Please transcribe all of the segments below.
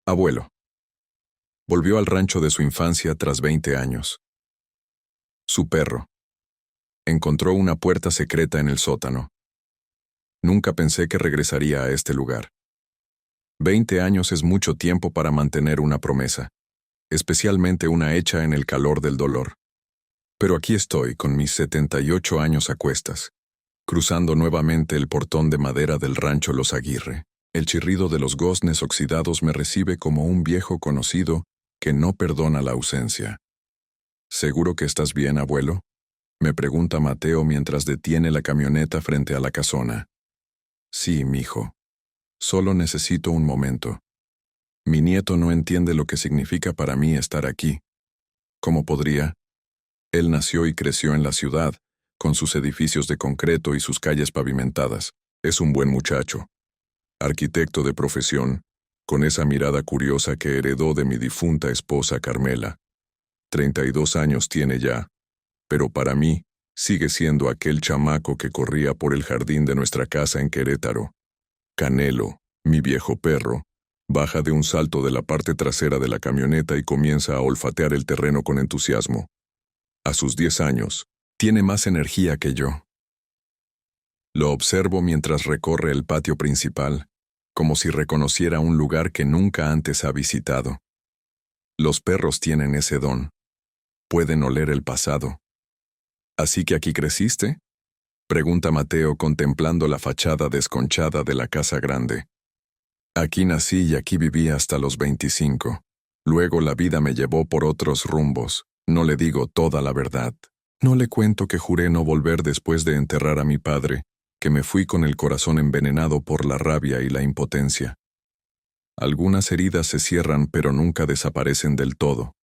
Abuelo. Volvió al rancho de su infancia tras 20 años. Su perro. Encontró una puerta secreta en el sótano. Nunca pensé que regresaría a este lugar. 20 años es mucho tiempo para mantener una promesa, especialmente una hecha en el calor del dolor. Pero aquí estoy, con mis 78 años a cuestas, cruzando nuevamente el portón de madera del rancho Los Aguirre. El chirrido de los goznes oxidados me recibe como un viejo conocido que no perdona la ausencia. ¿Seguro que estás bien, abuelo?, me pregunta Mateo mientras detiene la camioneta frente a la casona. Sí, mijo. Solo necesito un momento. Mi nieto no entiende lo que significa para mí estar aquí. ¿Cómo podría? Él nació y creció en la ciudad, con sus edificios de concreto y sus calles pavimentadas. Es un buen muchacho. Arquitecto de profesión, con esa mirada curiosa que heredó de mi difunta esposa Carmela. 32 años tiene ya, pero para mí sigue siendo aquel chamaco que corría por el jardín de nuestra casa en Querétaro. Canelo, mi viejo perro, baja de un salto de la parte trasera de la camioneta y comienza a olfatear el terreno con entusiasmo. A sus 10 años, tiene más energía que yo. Lo observo mientras recorre el patio principal, como si reconociera un lugar que nunca antes ha visitado. Los perros tienen ese don. Pueden oler el pasado. ¿Así que aquí creciste?, pregunta Mateo contemplando la fachada desconchada de la casa grande. Aquí nací y aquí viví hasta los 25. Luego la vida me llevó por otros rumbos. No le digo toda la verdad. No le cuento que juré no volver después de enterrar a mi padre, que me fui con el corazón envenenado por la rabia y la impotencia. Algunas heridas se cierran pero nunca desaparecen del todo.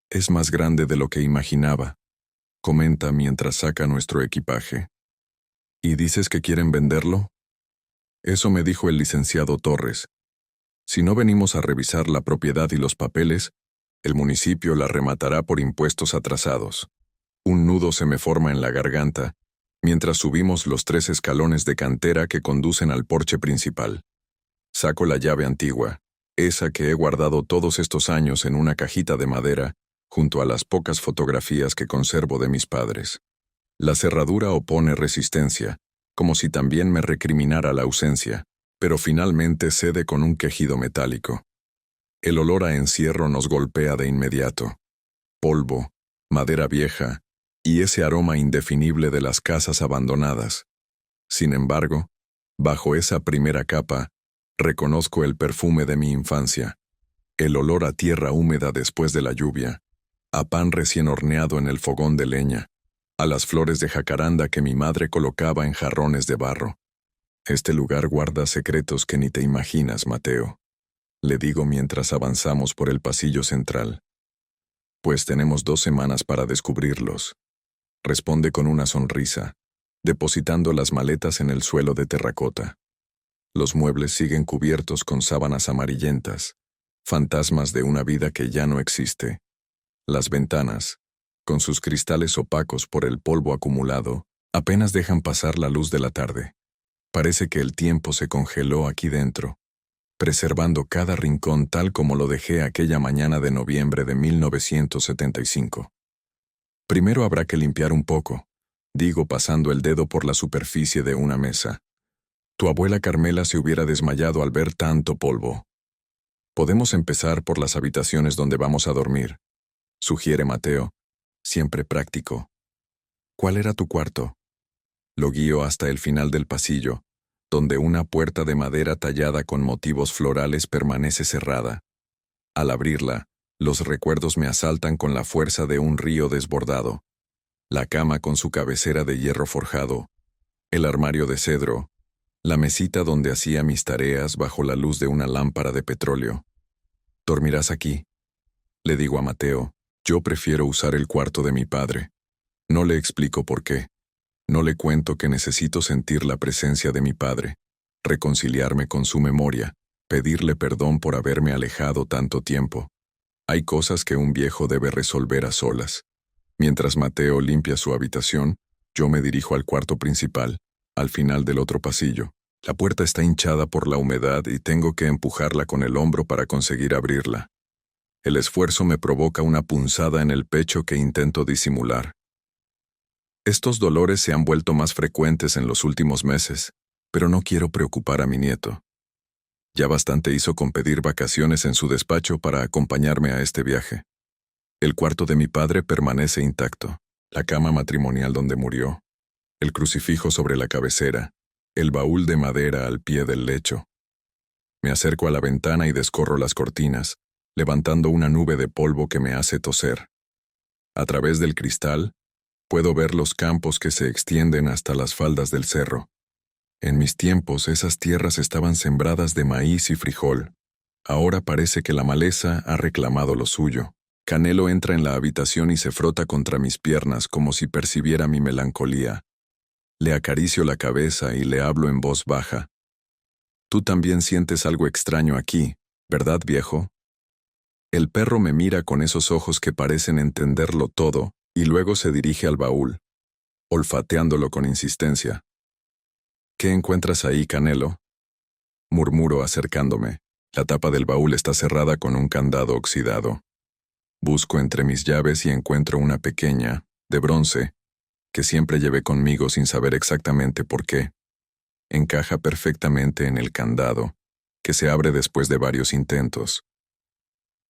Es más grande de lo que imaginaba, comenta mientras saca nuestro equipaje. ¿Y dices que quieren venderlo? Eso me dijo el licenciado Torres. Si no venimos a revisar la propiedad y los papeles, el municipio la rematará por impuestos atrasados. Un nudo se me forma en la garganta, mientras subimos los 3 escalones de cantera que conducen al porche principal. Saco la llave antigua, esa que he guardado todos estos años en una cajita de madera, junto a las pocas fotografías que conservo de mis padres. La cerradura opone resistencia, como si también me recriminara la ausencia, pero finalmente cede con un quejido metálico. El olor a encierro nos golpea de inmediato. Polvo, madera vieja, y ese aroma indefinible de las casas abandonadas. Sin embargo, bajo esa primera capa, reconozco el perfume de mi infancia, el olor a tierra húmeda después de la lluvia, a pan recién horneado en el fogón de leña, a las flores de jacaranda que mi madre colocaba en jarrones de barro. Este lugar guarda secretos que ni te imaginas, Mateo, le digo mientras avanzamos por el pasillo central. Pues tenemos 2 semanas para descubrirlos, responde con una sonrisa, depositando las maletas en el suelo de terracota. Los muebles siguen cubiertos con sábanas amarillentas, fantasmas de una vida que ya no existe. Las ventanas, con sus cristales opacos por el polvo acumulado, apenas dejan pasar la luz de la tarde. Parece que el tiempo se congeló aquí dentro, preservando cada rincón tal como lo dejé aquella mañana de noviembre de 1975. Primero habrá que limpiar un poco, digo pasando el dedo por la superficie de una mesa. Tu abuela Carmela se hubiera desmayado al ver tanto polvo. Podemos empezar por las habitaciones donde vamos a dormir, sugiere Mateo, siempre práctico. ¿Cuál era tu cuarto? Lo guío hasta el final del pasillo, donde una puerta de madera tallada con motivos florales permanece cerrada. Al abrirla, los recuerdos me asaltan con la fuerza de un río desbordado. La cama con su cabecera de hierro forjado, el armario de cedro, la mesita donde hacía mis tareas bajo la luz de una lámpara de petróleo. ¿Dormirás aquí?, le digo a Mateo. Yo prefiero usar el cuarto de mi padre. No le explico por qué. No le cuento que necesito sentir la presencia de mi padre, reconciliarme con su memoria, pedirle perdón por haberme alejado tanto tiempo. Hay cosas que un viejo debe resolver a solas. Mientras Mateo limpia su habitación, yo me dirijo al cuarto principal, al final del otro pasillo. La puerta está hinchada por la humedad y tengo que empujarla con el hombro para conseguir abrirla. El esfuerzo me provoca una punzada en el pecho que intento disimular. Estos dolores se han vuelto más frecuentes en los últimos meses, pero no quiero preocupar a mi nieto. Ya bastante hizo con pedir vacaciones en su despacho para acompañarme a este viaje. El cuarto de mi padre permanece intacto, la cama matrimonial donde murió, el crucifijo sobre la cabecera, el baúl de madera al pie del lecho. Me acerco a la ventana y descorro las cortinas, levantando una nube de polvo que me hace toser. A través del cristal, puedo ver los campos que se extienden hasta las faldas del cerro. En mis tiempos esas tierras estaban sembradas de maíz y frijol. Ahora parece que la maleza ha reclamado lo suyo. Canelo entra en la habitación y se frota contra mis piernas como si percibiera mi melancolía. Le acaricio la cabeza y le hablo en voz baja. Tú también sientes algo extraño aquí, ¿verdad, viejo? El perro me mira con esos ojos que parecen entenderlo todo y luego se dirige al baúl, olfateándolo con insistencia. ¿Qué encuentras ahí, Canelo? Murmuro acercándome. La tapa del baúl está cerrada con un candado oxidado. Busco entre mis llaves y encuentro una pequeña, de bronce, que siempre llevé conmigo sin saber exactamente por qué. Encaja perfectamente en el candado, que se abre después de varios intentos.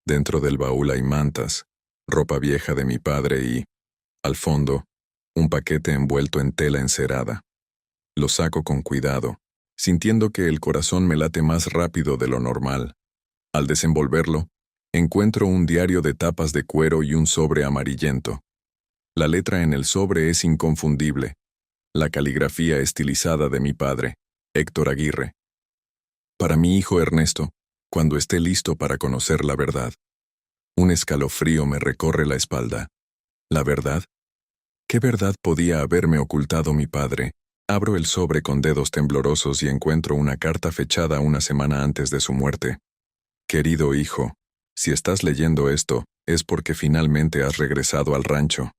Dentro del baúl hay mantas, ropa vieja de mi padre y, al fondo, un paquete envuelto en tela encerada. Lo saco con cuidado, sintiendo que el corazón me late más rápido de lo normal. Al desenvolverlo, encuentro un diario de tapas de cuero y un sobre amarillento. La letra en el sobre es inconfundible. La caligrafía estilizada de mi padre, Héctor Aguirre. Para mi hijo Ernesto, cuando esté listo para conocer la verdad. Un escalofrío me recorre la espalda. ¿La verdad? ¿Qué verdad podía haberme ocultado mi padre? Abro el sobre con dedos temblorosos y encuentro una carta fechada una semana antes de su muerte. Querido hijo, si estás leyendo esto, es porque finalmente has regresado al rancho.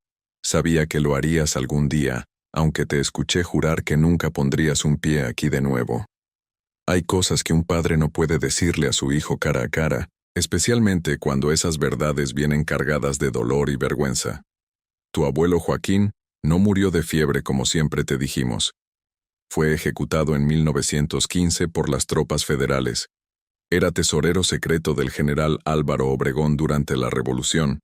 Sabía que lo harías algún día, aunque te escuché jurar que nunca pondrías un pie aquí de nuevo. Hay cosas que un padre no puede decirle a su hijo cara a cara, especialmente cuando esas verdades vienen cargadas de dolor y vergüenza. Tu abuelo Joaquín no murió de fiebre como siempre te dijimos. Fue ejecutado en 1915 por las tropas federales. Era tesorero secreto del general Álvaro Obregón durante la Revolución,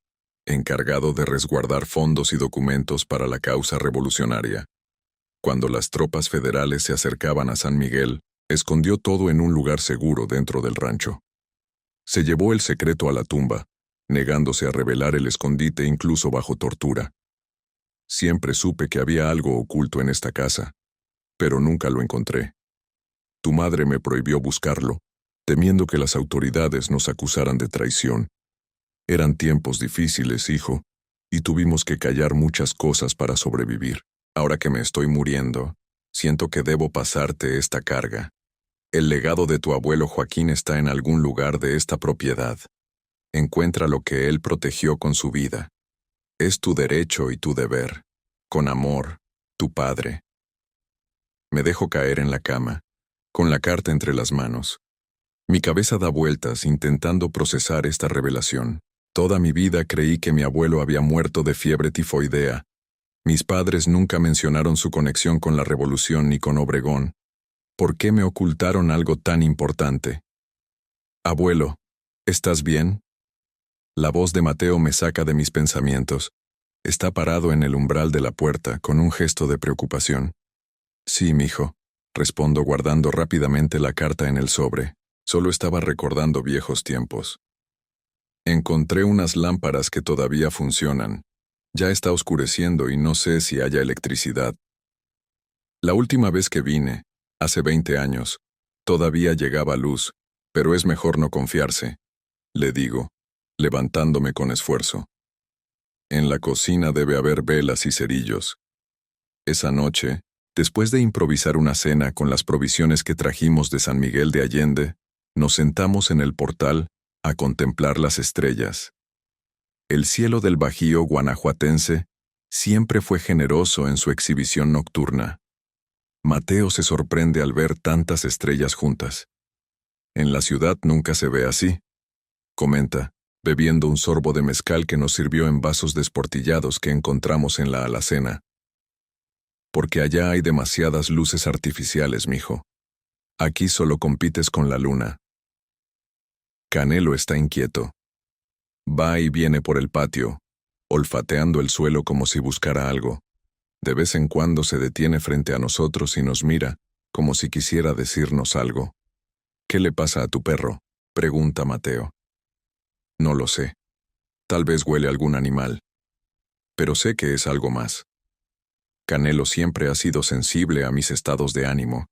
encargado de resguardar fondos y documentos para la causa revolucionaria. Cuando las tropas federales se acercaban a San Miguel, escondió todo en un lugar seguro dentro del rancho. Se llevó el secreto a la tumba, negándose a revelar el escondite incluso bajo tortura. Siempre supe que había algo oculto en esta casa, pero nunca lo encontré. Tu madre me prohibió buscarlo, temiendo que las autoridades nos acusaran de traición. Eran tiempos difíciles, hijo, y tuvimos que callar muchas cosas para sobrevivir. Ahora que me estoy muriendo, siento que debo pasarte esta carga. El legado de tu abuelo Joaquín está en algún lugar de esta propiedad. Encuentra lo que él protegió con su vida. Es tu derecho y tu deber. Con amor, tu padre. Me dejo caer en la cama, con la carta entre las manos. Mi cabeza da vueltas intentando procesar esta revelación. Toda mi vida creí que mi abuelo había muerto de fiebre tifoidea. Mis padres nunca mencionaron su conexión con la revolución ni con Obregón. ¿Por qué me ocultaron algo tan importante? Abuelo, ¿estás bien? La voz de Mateo me saca de mis pensamientos. Está parado en el umbral de la puerta con un gesto de preocupación. Sí, mijo, respondo guardando rápidamente la carta en el sobre. Solo estaba recordando viejos tiempos. Encontré unas lámparas que todavía funcionan. Ya está oscureciendo y no sé si haya electricidad. La última vez que vine, hace 20 años, todavía llegaba luz, pero es mejor no confiarse, le digo, levantándome con esfuerzo. En la cocina debe haber velas y cerillos. Esa noche, después de improvisar una cena con las provisiones que trajimos de San Miguel de Allende, nos sentamos en el portal a contemplar las estrellas. El cielo del Bajío guanajuatense siempre fue generoso en su exhibición nocturna. Mateo se sorprende al ver tantas estrellas juntas. En la ciudad nunca se ve así, comenta, bebiendo un sorbo de mezcal que nos sirvió en vasos desportillados que encontramos en la alacena. Porque allá hay demasiadas luces artificiales, mijo. Aquí solo compites con la luna. Canelo está inquieto. Va y viene por el patio, olfateando el suelo como si buscara algo. De vez en cuando se detiene frente a nosotros y nos mira, como si quisiera decirnos algo. ¿Qué le pasa a tu perro?, pregunta Mateo. No lo sé. Tal vez huele a algún animal. Pero sé que es algo más. Canelo siempre ha sido sensible a mis estados de ánimo,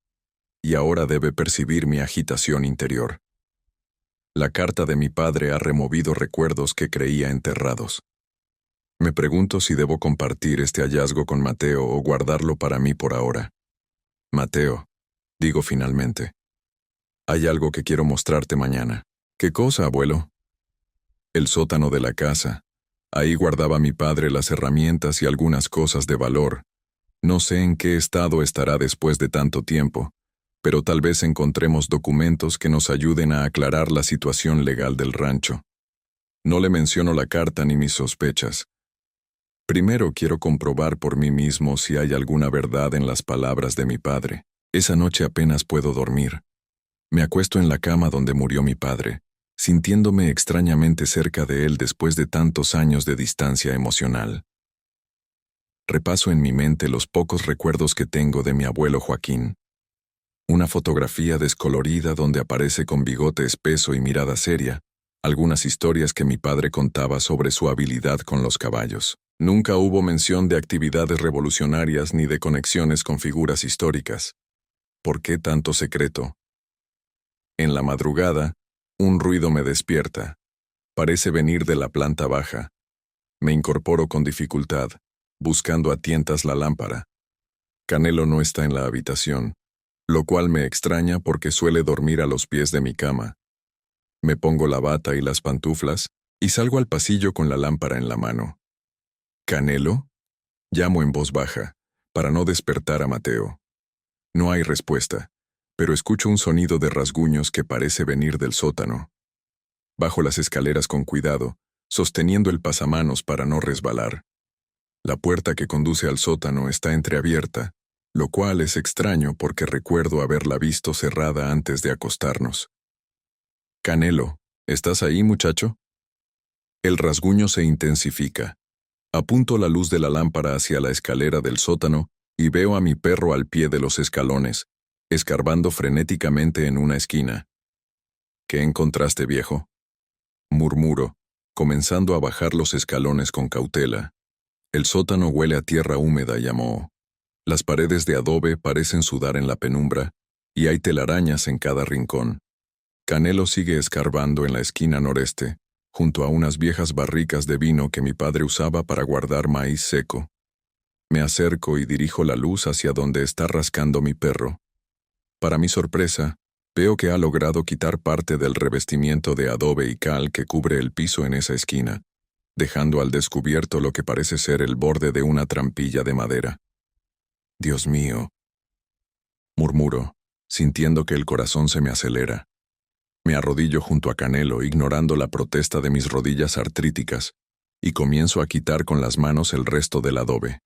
y ahora debe percibir mi agitación interior. La carta de mi padre ha removido recuerdos que creía enterrados. Me pregunto si debo compartir este hallazgo con Mateo o guardarlo para mí por ahora. Mateo, digo finalmente. Hay algo que quiero mostrarte mañana. ¿Qué cosa, abuelo? El sótano de la casa. Ahí guardaba mi padre las herramientas y algunas cosas de valor. No sé en qué estado estará después de tanto tiempo, pero tal vez encontremos documentos que nos ayuden a aclarar la situación legal del rancho. No le menciono la carta ni mis sospechas. Primero quiero comprobar por mí mismo si hay alguna verdad en las palabras de mi padre. Esa noche apenas puedo dormir. Me acuesto en la cama donde murió mi padre, sintiéndome extrañamente cerca de él después de tantos años de distancia emocional. Repaso en mi mente los pocos recuerdos que tengo de mi abuelo Joaquín. Una fotografía descolorida donde aparece con bigote espeso y mirada seria, algunas historias que mi padre contaba sobre su habilidad con los caballos. Nunca hubo mención de actividades revolucionarias ni de conexiones con figuras históricas. ¿Por qué tanto secreto? En la madrugada, un ruido me despierta. Parece venir de la planta baja. Me incorporo con dificultad, buscando a tientas la lámpara. Canelo no está en la habitación, lo cual me extraña porque suele dormir a los pies de mi cama. Me pongo la bata y las pantuflas y salgo al pasillo con la lámpara en la mano. ¿Canelo?, llamo en voz baja, para no despertar a Mateo. No hay respuesta, pero escucho un sonido de rasguños que parece venir del sótano. Bajo las escaleras con cuidado, sosteniendo el pasamanos para no resbalar. La puerta que conduce al sótano está entreabierta, lo cual es extraño porque recuerdo haberla visto cerrada antes de acostarnos. Canelo, ¿estás ahí, muchacho? El rasguño se intensifica. Apunto la luz de la lámpara hacia la escalera del sótano y veo a mi perro al pie de los escalones, escarbando frenéticamente en una esquina. ¿Qué encontraste, viejo?, murmuro, comenzando a bajar los escalones con cautela. El sótano huele a tierra húmeda y a moho. Las paredes de adobe parecen sudar en la penumbra, y hay telarañas en cada rincón. Canelo sigue escarbando en la esquina noreste, junto a unas viejas barricas de vino que mi padre usaba para guardar maíz seco. Me acerco y dirijo la luz hacia donde está rascando mi perro. Para mi sorpresa, veo que ha logrado quitar parte del revestimiento de adobe y cal que cubre el piso en esa esquina, dejando al descubierto lo que parece ser el borde de una trampilla de madera. Dios mío, murmuro, sintiendo que el corazón se me acelera. Me arrodillo junto a Canelo, ignorando la protesta de mis rodillas artríticas, y comienzo a quitar con las manos el resto del adobe.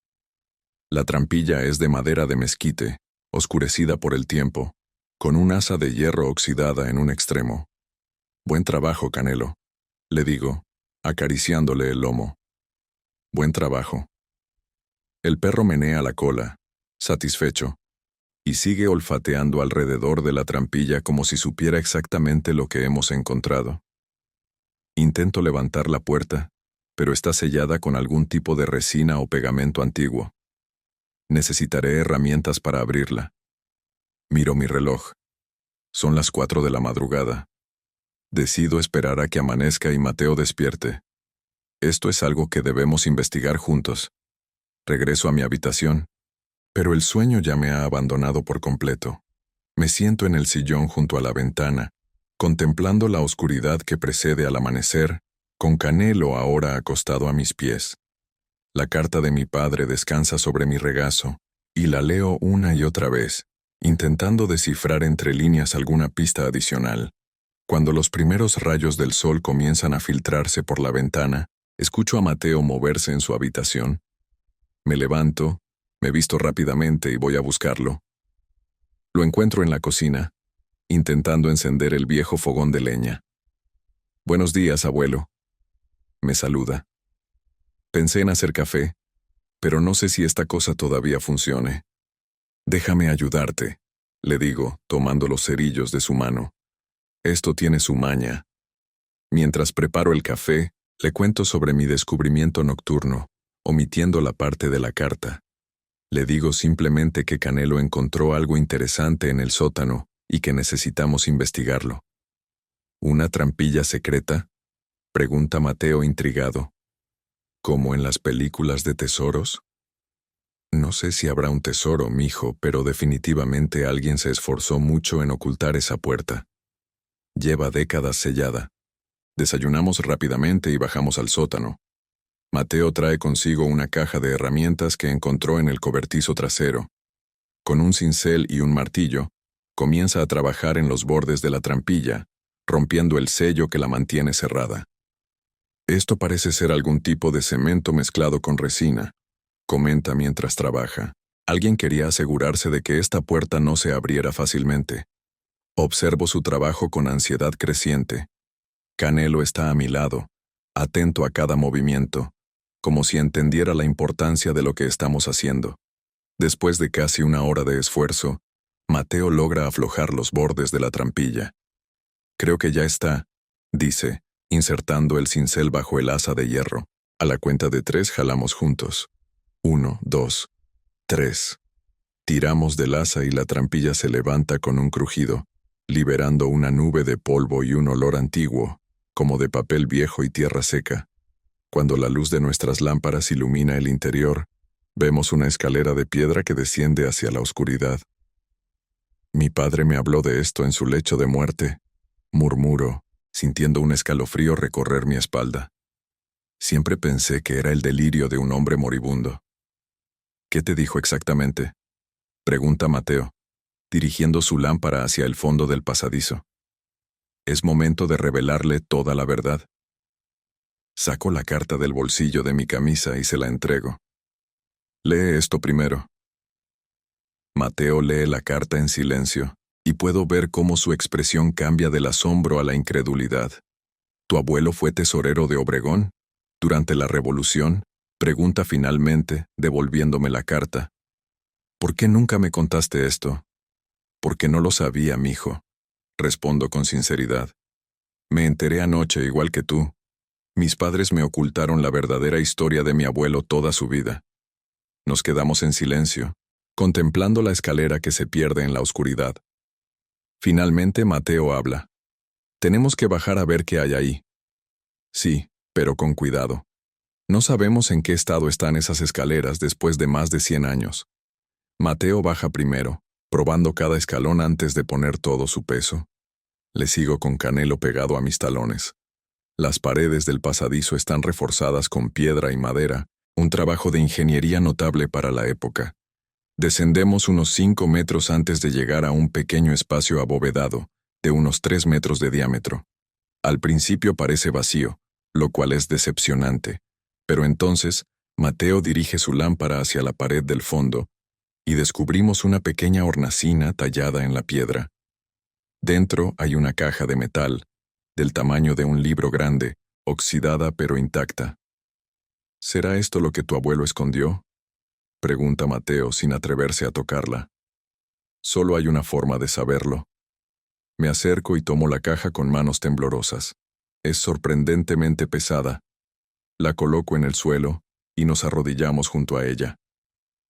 La trampilla es de madera de mezquite, oscurecida por el tiempo, con un asa de hierro oxidada en un extremo. Buen trabajo, Canelo, le digo, acariciándole el lomo. Buen trabajo. El perro menea la cola, satisfecho, y sigue olfateando alrededor de la trampilla como si supiera exactamente lo que hemos encontrado. Intento levantar la puerta, pero está sellada con algún tipo de resina o pegamento antiguo. Necesitaré herramientas para abrirla. Miro mi reloj. Son las 4 de la madrugada. Decido esperar a que amanezca y Mateo despierte. Esto es algo que debemos investigar juntos. Regreso a mi habitación, pero el sueño ya me ha abandonado por completo. Me siento en el sillón junto a la ventana, contemplando la oscuridad que precede al amanecer, con Canelo ahora acostado a mis pies. La carta de mi padre descansa sobre mi regazo, y la leo una y otra vez, intentando descifrar entre líneas alguna pista adicional. Cuando los primeros rayos del sol comienzan a filtrarse por la ventana, escucho a Mateo moverse en su habitación. Me levanto, me visto rápidamente y voy a buscarlo. Lo encuentro en la cocina, intentando encender el viejo fogón de leña. «Buenos días, abuelo», me saluda. «Pensé en hacer café, pero no sé si esta cosa todavía funcione». «Déjame ayudarte», le digo, tomando los cerillos de su mano. «Esto tiene su maña». Mientras preparo el café, le cuento sobre mi descubrimiento nocturno, omitiendo la parte de la carta. Le digo simplemente que Canelo encontró algo interesante en el sótano y que necesitamos investigarlo. «¿Una trampilla secreta?», pregunta Mateo intrigado. «¿Como en las películas de tesoros?» «No sé si habrá un tesoro, mijo, pero definitivamente alguien se esforzó mucho en ocultar esa puerta. Lleva décadas sellada». Desayunamos rápidamente y bajamos al sótano. Mateo trae consigo una caja de herramientas que encontró en el cobertizo trasero. Con un cincel y un martillo, comienza a trabajar en los bordes de la trampilla, rompiendo el sello que la mantiene cerrada. «Esto parece ser algún tipo de cemento mezclado con resina», comenta mientras trabaja. «Alguien quería asegurarse de que esta puerta no se abriera fácilmente». Observo su trabajo con ansiedad creciente. Canelo está a mi lado, atento a cada movimiento, como si entendiera la importancia de lo que estamos haciendo. Después de casi una hora de esfuerzo, Mateo logra aflojar los bordes de la trampilla. «Creo que ya está», dice, insertando el cincel bajo el asa de hierro. A la cuenta de 3 jalamos juntos. 1, 2, 3. Tiramos del asa y la trampilla se levanta con un crujido, liberando una nube de polvo y un olor antiguo, como de papel viejo y tierra seca. Cuando la luz de nuestras lámparas ilumina el interior, vemos una escalera de piedra que desciende hacia la oscuridad. «Mi padre me habló de esto en su lecho de muerte», murmuro, sintiendo un escalofrío recorrer mi espalda. Siempre pensé que era el delirio de un hombre moribundo. «¿Qué te dijo exactamente?», pregunta Mateo, dirigiendo su lámpara hacia el fondo del pasadizo. Es momento de revelarle toda la verdad. Saco la carta del bolsillo de mi camisa y se la entrego. «Lee esto primero». Mateo lee la carta en silencio, y puedo ver cómo su expresión cambia del asombro a la incredulidad. «¿Tu abuelo fue tesorero de Obregón? Durante la Revolución», pregunta finalmente, devolviéndome la carta. «¿Por qué nunca me contaste esto?» «Porque no lo sabía, mijo», respondo con sinceridad. «Me enteré anoche igual que tú. Mis padres me ocultaron la verdadera historia de mi abuelo toda su vida». Nos quedamos en silencio, contemplando la escalera que se pierde en la oscuridad. Finalmente Mateo habla. «Tenemos que bajar a ver qué hay ahí». «Sí, pero con cuidado. No sabemos en qué estado están esas escaleras después de más de 100 años». Mateo baja primero, probando cada escalón antes de poner todo su peso. Le sigo con Canelo pegado a mis talones. Las paredes del pasadizo están reforzadas con piedra y madera, un trabajo de ingeniería notable para la época. Descendemos unos 5 metros antes de llegar a un pequeño espacio abovedado, de unos 3 metros de diámetro. Al principio parece vacío, lo cual es decepcionante, pero entonces Mateo dirige su lámpara hacia la pared del fondo, y descubrimos una pequeña hornacina tallada en la piedra. Dentro hay una caja de metal, del tamaño de un libro grande, oxidada pero intacta. «¿Será esto lo que tu abuelo escondió?», pregunta Mateo sin atreverse a tocarla. Solo hay una forma de saberlo. Me acerco y tomo la caja con manos temblorosas. Es sorprendentemente pesada. La coloco en el suelo y nos arrodillamos junto a ella.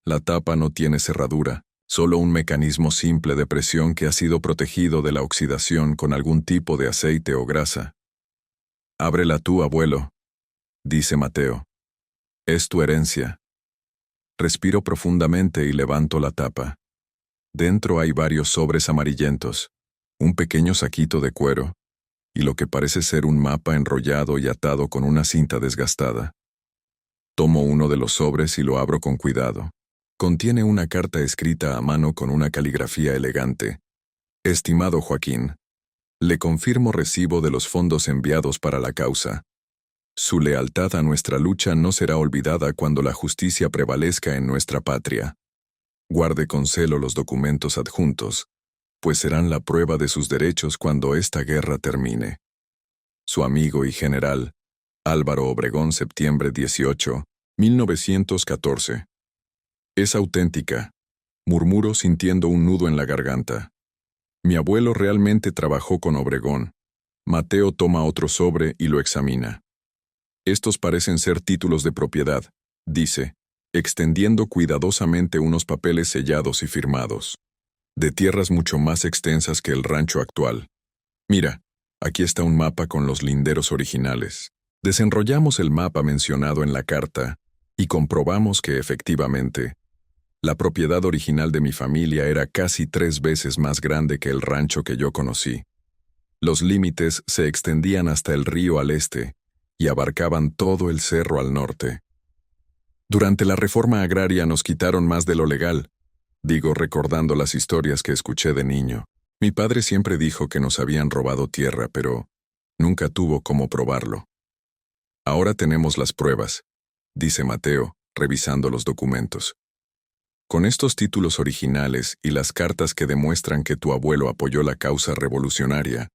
La tapa no tiene cerradura, solo un mecanismo simple de presión que ha sido protegido de la oxidación con algún tipo de aceite o grasa. «Ábrela tú, abuelo», dice Mateo. «Es tu herencia». Respiro profundamente y levanto la tapa. Dentro hay varios sobres amarillentos, un pequeño saquito de cuero, y lo que parece ser un mapa enrollado y atado con una cinta desgastada. Tomo uno de los sobres y lo abro con cuidado. Contiene una carta escrita a mano con una caligrafía elegante. Estimado Joaquín, le confirmo recibo de los fondos enviados para la causa. Su lealtad a nuestra lucha no será olvidada cuando la justicia prevalezca en nuestra patria. Guarde con celo los documentos adjuntos, pues serán la prueba de sus derechos cuando esta guerra termine. Su amigo y general, Álvaro Obregón, septiembre 18, 1914. Es auténtica, murmuro sintiendo un nudo en la garganta. Mi abuelo realmente trabajó con Obregón. Mateo toma otro sobre y lo examina. Estos parecen ser títulos de propiedad, dice, extendiendo cuidadosamente unos papeles sellados y firmados, de tierras mucho más extensas que el rancho actual. Mira, aquí está un mapa con los linderos originales. Desenrollamos el mapa mencionado en la carta y comprobamos que efectivamente, la propiedad original de mi familia era casi 3 veces más grande que el rancho que yo conocí. Los límites se extendían hasta el río al este y abarcaban todo el cerro al norte. Durante la reforma agraria nos quitaron más de lo legal, digo recordando las historias que escuché de niño. Mi padre siempre dijo que nos habían robado tierra, pero nunca tuvo cómo probarlo. Ahora tenemos las pruebas, dice Mateo, revisando los documentos. Con estos títulos originales y las cartas que demuestran que tu abuelo apoyó la causa revolucionaria,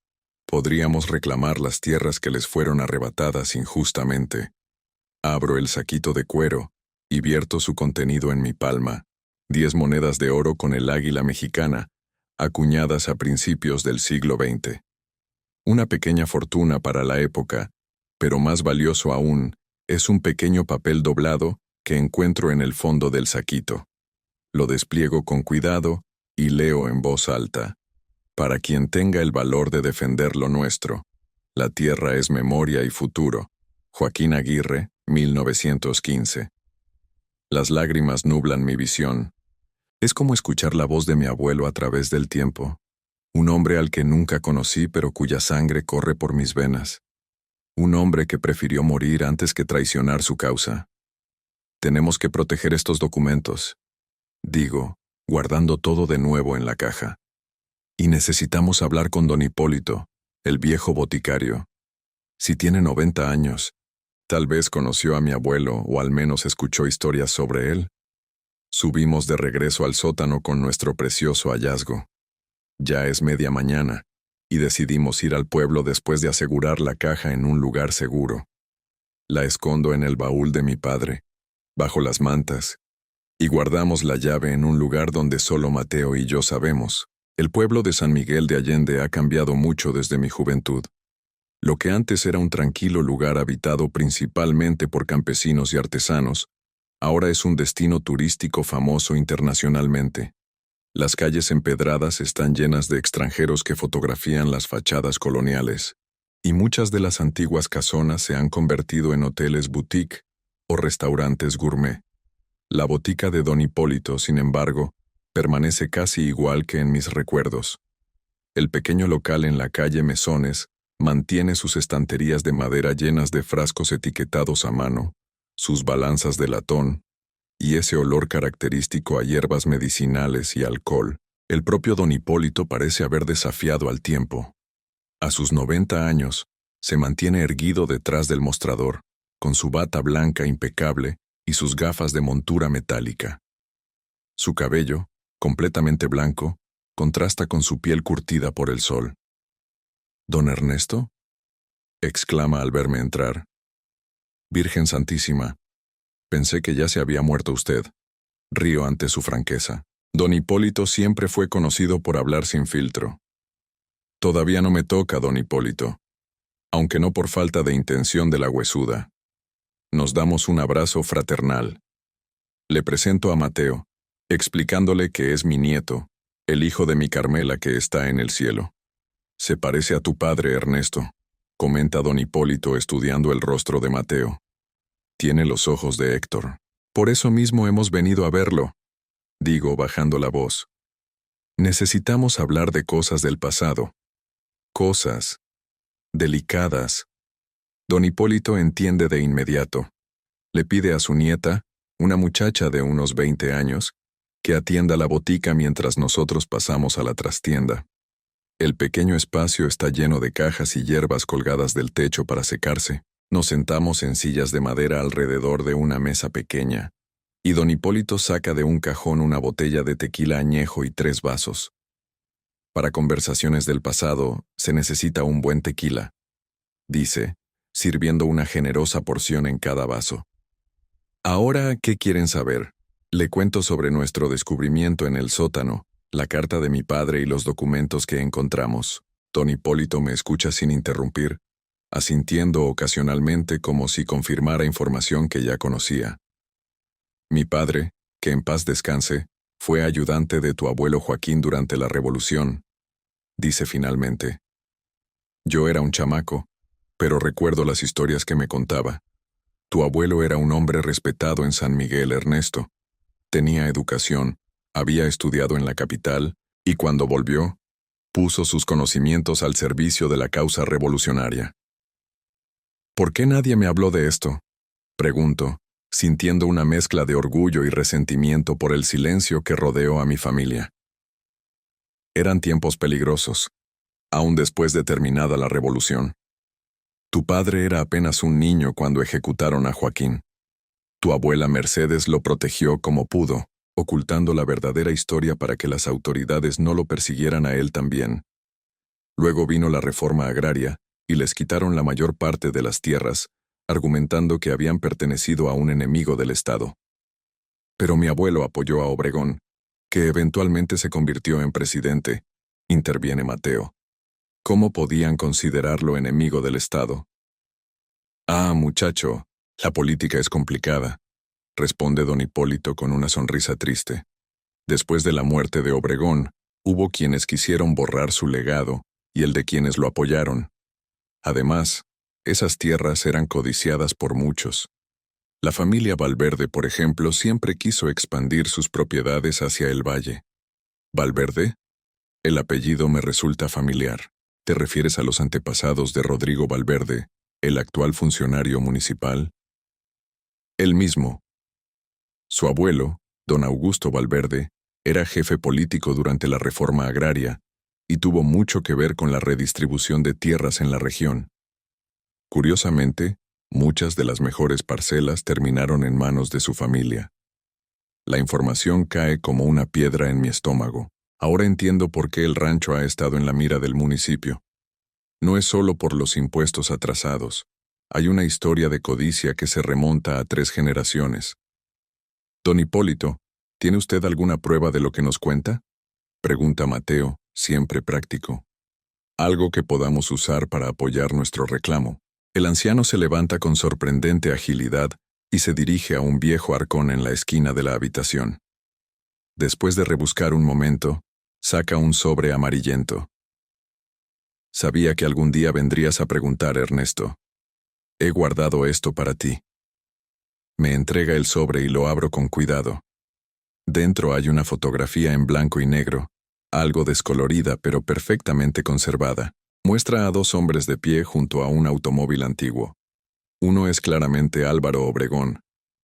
podríamos reclamar las tierras que les fueron arrebatadas injustamente. Abro el saquito de cuero y vierto su contenido en mi palma, 10 monedas de oro con el águila mexicana, acuñadas a principios del siglo XX. Una pequeña fortuna para la época, pero más valioso aún, es un pequeño papel doblado que encuentro en el fondo del saquito. Lo despliego con cuidado y leo en voz alta. Para quien tenga el valor de defender lo nuestro, la tierra es memoria y futuro. Joaquín Aguirre, 1915. Las lágrimas nublan mi visión. Es como escuchar la voz de mi abuelo a través del tiempo, un hombre al que nunca conocí pero cuya sangre corre por mis venas. Un hombre que prefirió morir antes que traicionar su causa. Tenemos que proteger estos documentos, digo, guardando todo de nuevo en la caja. Y necesitamos hablar con don Hipólito, el viejo boticario. Si tiene 90 años, tal vez conoció a mi abuelo o al menos escuchó historias sobre él. Subimos de regreso al sótano con nuestro precioso hallazgo. Ya es media mañana, y decidimos ir al pueblo después de asegurar la caja en un lugar seguro. La escondo en el baúl de mi padre, bajo las mantas, y guardamos la llave en un lugar donde solo Mateo y yo sabemos. El pueblo de San Miguel de Allende ha cambiado mucho desde mi juventud. Lo que antes era un tranquilo lugar habitado principalmente por campesinos y artesanos, ahora es un destino turístico famoso internacionalmente. Las calles empedradas están llenas de extranjeros que fotografían las fachadas coloniales, y muchas de las antiguas casonas se han convertido en hoteles boutique o restaurantes gourmet. La botica de don Hipólito, sin embargo, permanece casi igual que en mis recuerdos. El pequeño local en la calle Mesones mantiene sus estanterías de madera llenas de frascos etiquetados a mano, sus balanzas de latón, y ese olor característico a hierbas medicinales y alcohol. El propio don Hipólito parece haber desafiado al tiempo. A sus 90 años, se mantiene erguido detrás del mostrador, con su bata blanca impecable y sus gafas de montura metálica. Su cabello, completamente blanco, contrasta con su piel curtida por el sol. «¿Don Ernesto?», exclama al verme entrar. «Virgen Santísima, pensé que ya se había muerto usted». Río ante su franqueza. Don Hipólito siempre fue conocido por hablar sin filtro. «Todavía no me toca, don Hipólito, aunque no por falta de intención de la huesuda». Nos damos un abrazo fraternal. Le presento a Mateo, explicándole que es mi nieto, el hijo de mi Carmela que está en el cielo. «Se parece a tu padre, Ernesto», comenta don Hipólito estudiando el rostro de Mateo. «Tiene los ojos de Héctor. Por eso mismo hemos venido a verlo», digo bajando la voz. «Necesitamos hablar de cosas del pasado. Cosas delicadas». Don Hipólito entiende de inmediato. Le pide a su nieta, una muchacha de unos 20 años, que atienda la botica mientras nosotros pasamos a la trastienda. El pequeño espacio está lleno de cajas y hierbas colgadas del techo para secarse. Nos sentamos en sillas de madera alrededor de una mesa pequeña, y don Hipólito saca de un cajón una botella de tequila añejo y 3 vasos. Para conversaciones del pasado, se necesita un buen tequila, dice, sirviendo una generosa porción en cada vaso. Ahora, ¿qué quieren saber? Le cuento sobre nuestro descubrimiento en el sótano, la carta de mi padre y los documentos que encontramos. Don Hipólito me escucha sin interrumpir, asintiendo ocasionalmente como si confirmara información que ya conocía. Mi padre, que en paz descanse, fue ayudante de tu abuelo Joaquín durante la Revolución, dice finalmente. Yo era un chamaco, pero recuerdo las historias que me contaba. Tu abuelo era un hombre respetado en San Miguel, Ernesto. Tenía educación, había estudiado en la capital, y cuando volvió, puso sus conocimientos al servicio de la causa revolucionaria. ¿Por qué nadie me habló de esto? Pregunto, sintiendo una mezcla de orgullo y resentimiento por el silencio que rodeó a mi familia. Eran tiempos peligrosos, aún después de terminada la revolución. Tu padre era apenas un niño cuando ejecutaron a Joaquín. Tu abuela Mercedes lo protegió como pudo, ocultando la verdadera historia para que las autoridades no lo persiguieran a él también. Luego vino la reforma agraria, y les quitaron la mayor parte de las tierras, argumentando que habían pertenecido a un enemigo del Estado. Pero mi abuelo apoyó a Obregón, que eventualmente se convirtió en presidente, interviene Mateo. ¿Cómo podían considerarlo enemigo del Estado? Ah, muchacho, la política es complicada, responde don Hipólito con una sonrisa triste. Después de la muerte de Obregón, hubo quienes quisieron borrar su legado y el de quienes lo apoyaron. Además, esas tierras eran codiciadas por muchos. La familia Valverde, por ejemplo, siempre quiso expandir sus propiedades hacia el valle. ¿Valverde? El apellido me resulta familiar. ¿Te refieres a los antepasados de Rodrigo Valverde, el actual funcionario municipal? Él mismo. Su abuelo, don Augusto Valverde, era jefe político durante la reforma agraria y tuvo mucho que ver con la redistribución de tierras en la región. Curiosamente, muchas de las mejores parcelas terminaron en manos de su familia. La información cae como una piedra en mi estómago. Ahora entiendo por qué el rancho ha estado en la mira del municipio. No es solo por los impuestos atrasados. Hay una historia de codicia que se remonta a 3 generaciones. Don Hipólito, ¿tiene usted alguna prueba de lo que nos cuenta? Pregunta Mateo, siempre práctico. Algo que podamos usar para apoyar nuestro reclamo. El anciano se levanta con sorprendente agilidad y se dirige a un viejo arcón en la esquina de la habitación. Después de rebuscar un momento, saca un sobre amarillento. Sabía que algún día vendrías a preguntar, Ernesto. He guardado esto para ti. Me entrega el sobre y lo abro con cuidado. Dentro hay una fotografía en blanco y negro, algo descolorida pero perfectamente conservada. Muestra a 2 hombres de pie junto a un automóvil antiguo. Uno es claramente Álvaro Obregón,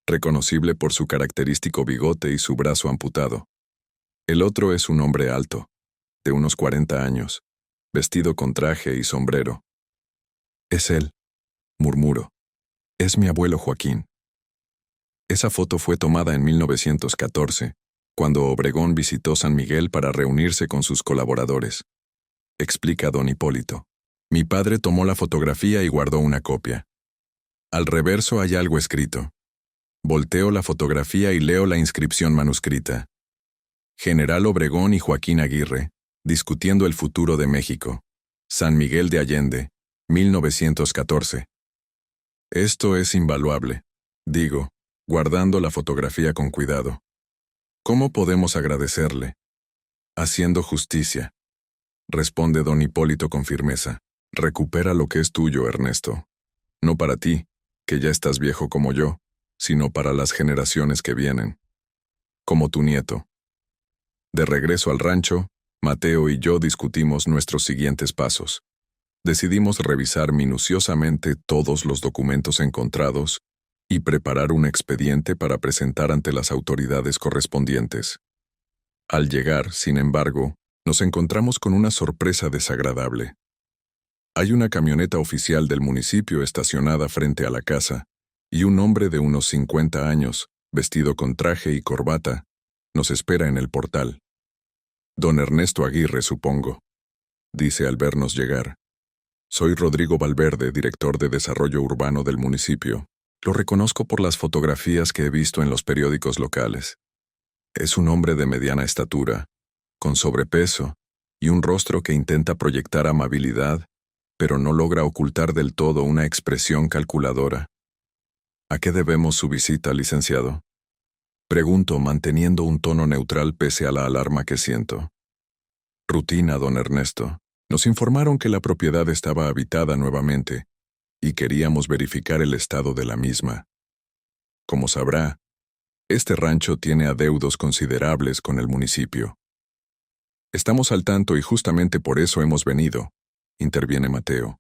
reconocible por su característico bigote y su brazo amputado. El otro es un hombre alto, de unos 40 años, vestido con traje y sombrero. Es él, murmuro. Es mi abuelo Joaquín. Esa foto fue tomada en 1914, cuando Obregón visitó San Miguel para reunirse con sus colaboradores. Explica don Hipólito. Mi padre tomó la fotografía y guardó una copia. Al reverso hay algo escrito. Volteo la fotografía y leo la inscripción manuscrita. General Obregón y Joaquín Aguirre, discutiendo el futuro de México. San Miguel de Allende, 1914. Esto es invaluable, digo, guardando la fotografía con cuidado. ¿Cómo podemos agradecerle? Haciendo justicia. Responde don Hipólito con firmeza. Recupera lo que es tuyo, Ernesto. No para ti, que ya estás viejo como yo, sino para las generaciones que vienen. Como tu nieto. De regreso al rancho, Mateo y yo discutimos nuestros siguientes pasos. Decidimos revisar minuciosamente todos los documentos encontrados y preparar un expediente para presentar ante las autoridades correspondientes. Al llegar, sin embargo, nos encontramos con una sorpresa desagradable. Hay una camioneta oficial del municipio estacionada frente a la casa, y un hombre de unos 50 años, vestido con traje y corbata, nos espera en el portal. Don Ernesto Aguirre, supongo, dice al vernos llegar. Soy Rodrigo Valverde, director de Desarrollo Urbano del municipio. Lo reconozco por las fotografías que he visto en los periódicos locales. Es un hombre de mediana estatura, con sobrepeso, y un rostro que intenta proyectar amabilidad, pero no logra ocultar del todo una expresión calculadora. ¿A qué debemos su visita, licenciado? Pregunto, manteniendo un tono neutral pese a la alarma que siento. Rutina, don Ernesto. Nos informaron que la propiedad estaba habitada nuevamente, y queríamos verificar el estado de la misma. Como sabrá, este rancho tiene adeudos considerables con el municipio. Estamos al tanto y justamente por eso hemos venido, interviene Mateo.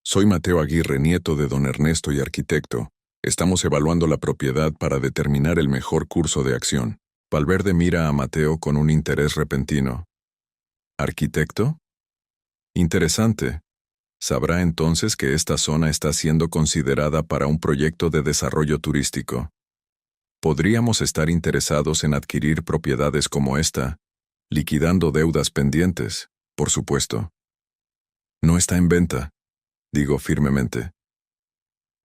Soy Mateo Aguirre, nieto de don Ernesto y arquitecto. Estamos evaluando la propiedad para determinar el mejor curso de acción. Valverde mira a Mateo con un interés repentino. ¿Arquitecto? Interesante. Sabrá entonces que esta zona está siendo considerada para un proyecto de desarrollo turístico. Podríamos estar interesados en adquirir propiedades como esta, liquidando deudas pendientes, por supuesto. No está en venta, digo firmemente.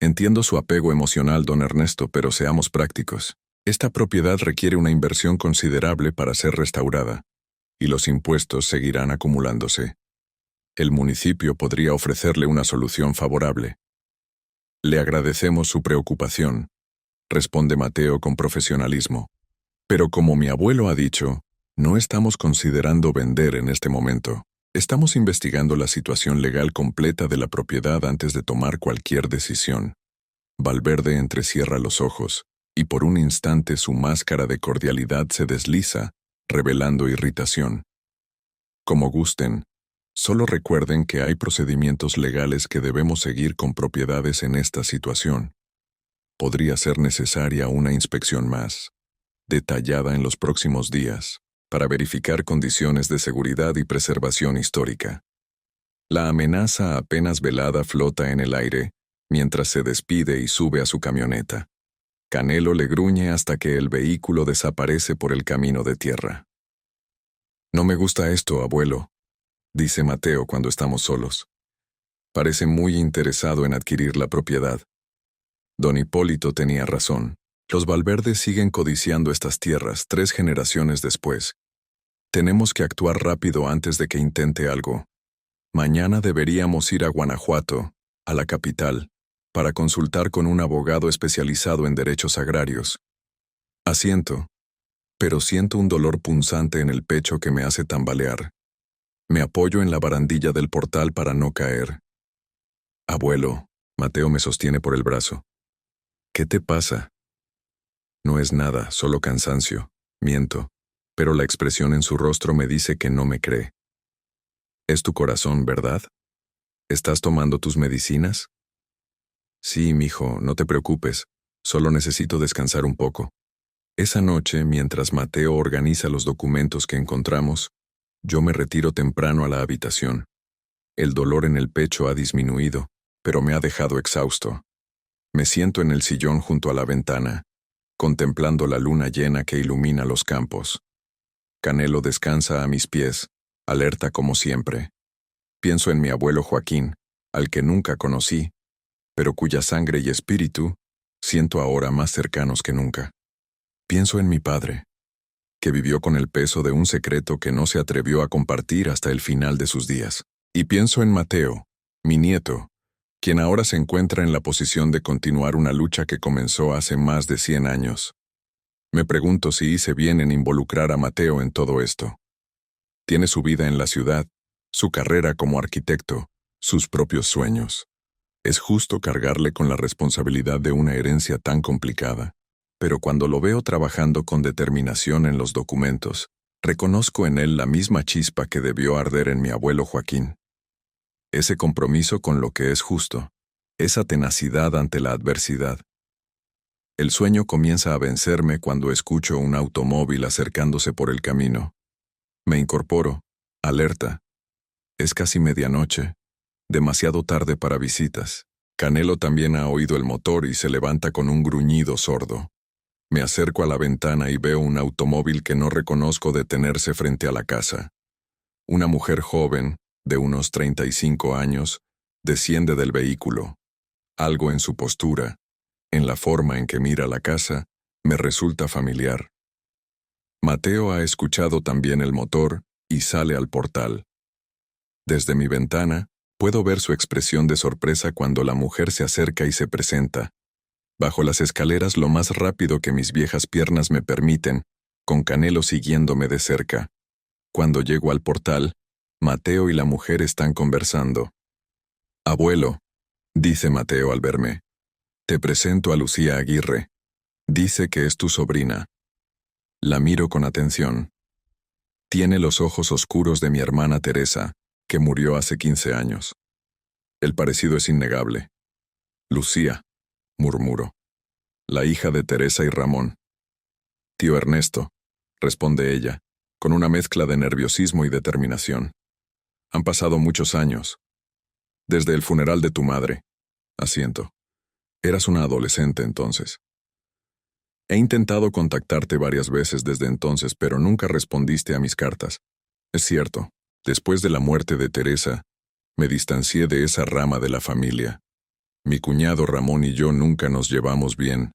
Entiendo su apego emocional, don Ernesto, pero seamos prácticos. Esta propiedad requiere una inversión considerable para ser restaurada, y los impuestos seguirán acumulándose. El municipio podría ofrecerle una solución favorable. Le agradecemos su preocupación, responde Mateo con profesionalismo. Pero como mi abuelo ha dicho, no estamos considerando vender en este momento. Estamos investigando la situación legal completa de la propiedad antes de tomar cualquier decisión. Valverde entrecierra los ojos, y por un instante su máscara de cordialidad se desliza, revelando irritación. Como gusten, solo recuerden que hay procedimientos legales que debemos seguir con propiedades en esta situación. Podría ser necesaria una inspección más, detallada en los próximos días, para verificar condiciones de seguridad y preservación histórica. La amenaza apenas velada flota en el aire, mientras se despide y sube a su camioneta. Canelo le gruñe hasta que el vehículo desaparece por el camino de tierra. No me gusta esto, abuelo, dice Mateo cuando estamos solos. Parece muy interesado en adquirir la propiedad. Don Hipólito tenía razón. Los Valverdes siguen codiciando estas tierras 3 generaciones después. Tenemos que actuar rápido antes de que intente algo. Mañana deberíamos ir a Guanajuato, a la capital, para consultar con un abogado especializado en derechos agrarios. Asiento, pero siento un dolor punzante en el pecho que me hace tambalear. Me apoyo en la barandilla del portal para no caer. Abuelo, Mateo me sostiene por el brazo. ¿Qué te pasa? No es nada, solo cansancio. Miento, pero la expresión en su rostro me dice que no me cree. ¿Es tu corazón, verdad? ¿Estás tomando tus medicinas? Sí, mijo, no te preocupes, solo necesito descansar un poco. Esa noche, mientras Mateo organiza los documentos que encontramos, yo me retiro temprano a la habitación. El dolor en el pecho ha disminuido, pero me ha dejado exhausto. Me siento en el sillón junto a la ventana, contemplando la luna llena que ilumina los campos. Canelo descansa a mis pies, alerta como siempre. Pienso en mi abuelo Joaquín, al que nunca conocí, pero cuya sangre y espíritu siento ahora más cercanos que nunca. Pienso en mi padre, que vivió con el peso de un secreto que no se atrevió a compartir hasta el final de sus días. Y pienso en Mateo, mi nieto, quien ahora se encuentra en la posición de continuar una lucha que comenzó hace más de 100 años. Me pregunto si hice bien en involucrar a Mateo en todo esto. Tiene su vida en la ciudad, su carrera como arquitecto, sus propios sueños. Es justo cargarle con la responsabilidad de una herencia tan complicada. Pero cuando lo veo trabajando con determinación en los documentos, reconozco en él la misma chispa que debió arder en mi abuelo Joaquín. Ese compromiso con lo que es justo, esa tenacidad ante la adversidad, El sueño comienza a vencerme cuando escucho un automóvil acercándose por el camino. Me incorporo, alerta. Es casi medianoche, demasiado tarde para visitas. Canelo también ha oído el motor y se levanta con un gruñido sordo. Me acerco a la ventana y veo un automóvil que no reconozco detenerse frente a la casa. Una mujer joven, de unos 35 años, desciende del vehículo. Algo en su postura, en la forma en que mira la casa, me resulta familiar. Mateo ha escuchado también el motor y sale al portal. Desde mi ventana, puedo ver su expresión de sorpresa cuando la mujer se acerca y se presenta. Bajo las escaleras lo más rápido que mis viejas piernas me permiten, con Canelo siguiéndome de cerca. Cuando llego al portal, Mateo y la mujer están conversando. «Abuelo», dice Mateo al verme, «te presento a Lucía Aguirre. Dice que es tu sobrina». La miro con atención. Tiene los ojos oscuros de mi hermana Teresa, que murió hace 15 años. El parecido es innegable. «Lucía», murmuro, «la hija de Teresa y Ramón». «Tío Ernesto», responde ella, con una mezcla de nerviosismo y determinación. «Han pasado muchos años. Desde el funeral de tu madre». Asiento. «Eras una adolescente entonces». «He intentado contactarte varias veces desde entonces, pero nunca respondiste a mis cartas. Es cierto, después de la muerte de Teresa, me distancié de esa rama de la familia. Mi cuñado Ramón y yo nunca nos llevamos bien,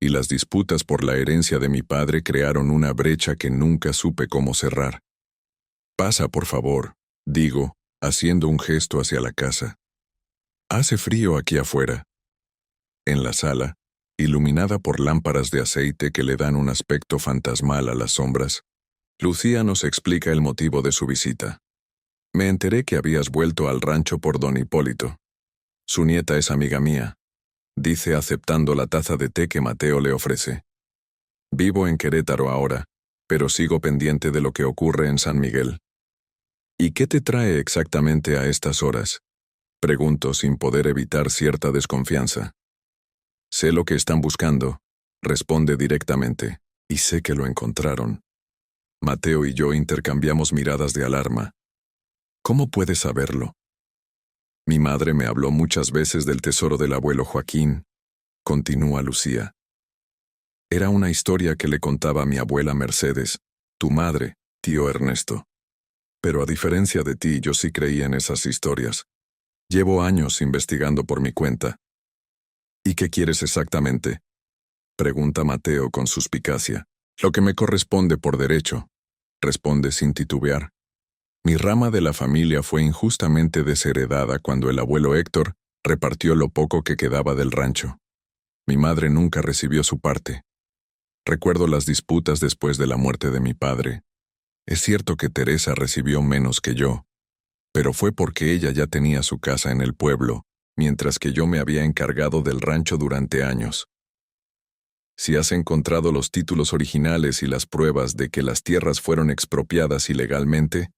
y las disputas por la herencia de mi padre crearon una brecha que nunca supe cómo cerrar. Pasa, por favor», digo, haciendo un gesto hacia la casa. Hace frío aquí afuera. En la sala, iluminada por lámparas de aceite que le dan un aspecto fantasmal a las sombras, Lucía nos explica el motivo de su visita. «Me enteré que habías vuelto al rancho por don Hipólito. Su nieta es amiga mía», dice aceptando la taza de té que Mateo le ofrece. «Vivo en Querétaro ahora, pero sigo pendiente de lo que ocurre en San Miguel». «¿Y qué te trae exactamente a estas horas?», pregunto sin poder evitar cierta desconfianza. «Sé lo que están buscando», responde directamente, «y sé que lo encontraron». Mateo y yo intercambiamos miradas de alarma. «¿Cómo puedes saberlo?». «Mi madre me habló muchas veces del tesoro del abuelo Joaquín», continúa Lucía. «Era una historia que le contaba mi abuela Mercedes, tu madre, tío Ernesto. Pero a diferencia de ti, yo sí creía en esas historias. Llevo años investigando por mi cuenta». «¿Y qué quieres exactamente?», pregunta Mateo con suspicacia. «Lo que me corresponde por derecho», responde sin titubear. «Mi rama de la familia fue injustamente desheredada cuando el abuelo Héctor repartió lo poco que quedaba del rancho. Mi madre nunca recibió su parte. Recuerdo las disputas después de la muerte de mi padre. Es cierto que Teresa recibió menos que yo, pero fue porque ella ya tenía su casa en el pueblo, mientras que yo me había encargado del rancho durante años. Si has encontrado los títulos originales y las pruebas de que las tierras fueron expropiadas ilegalmente»,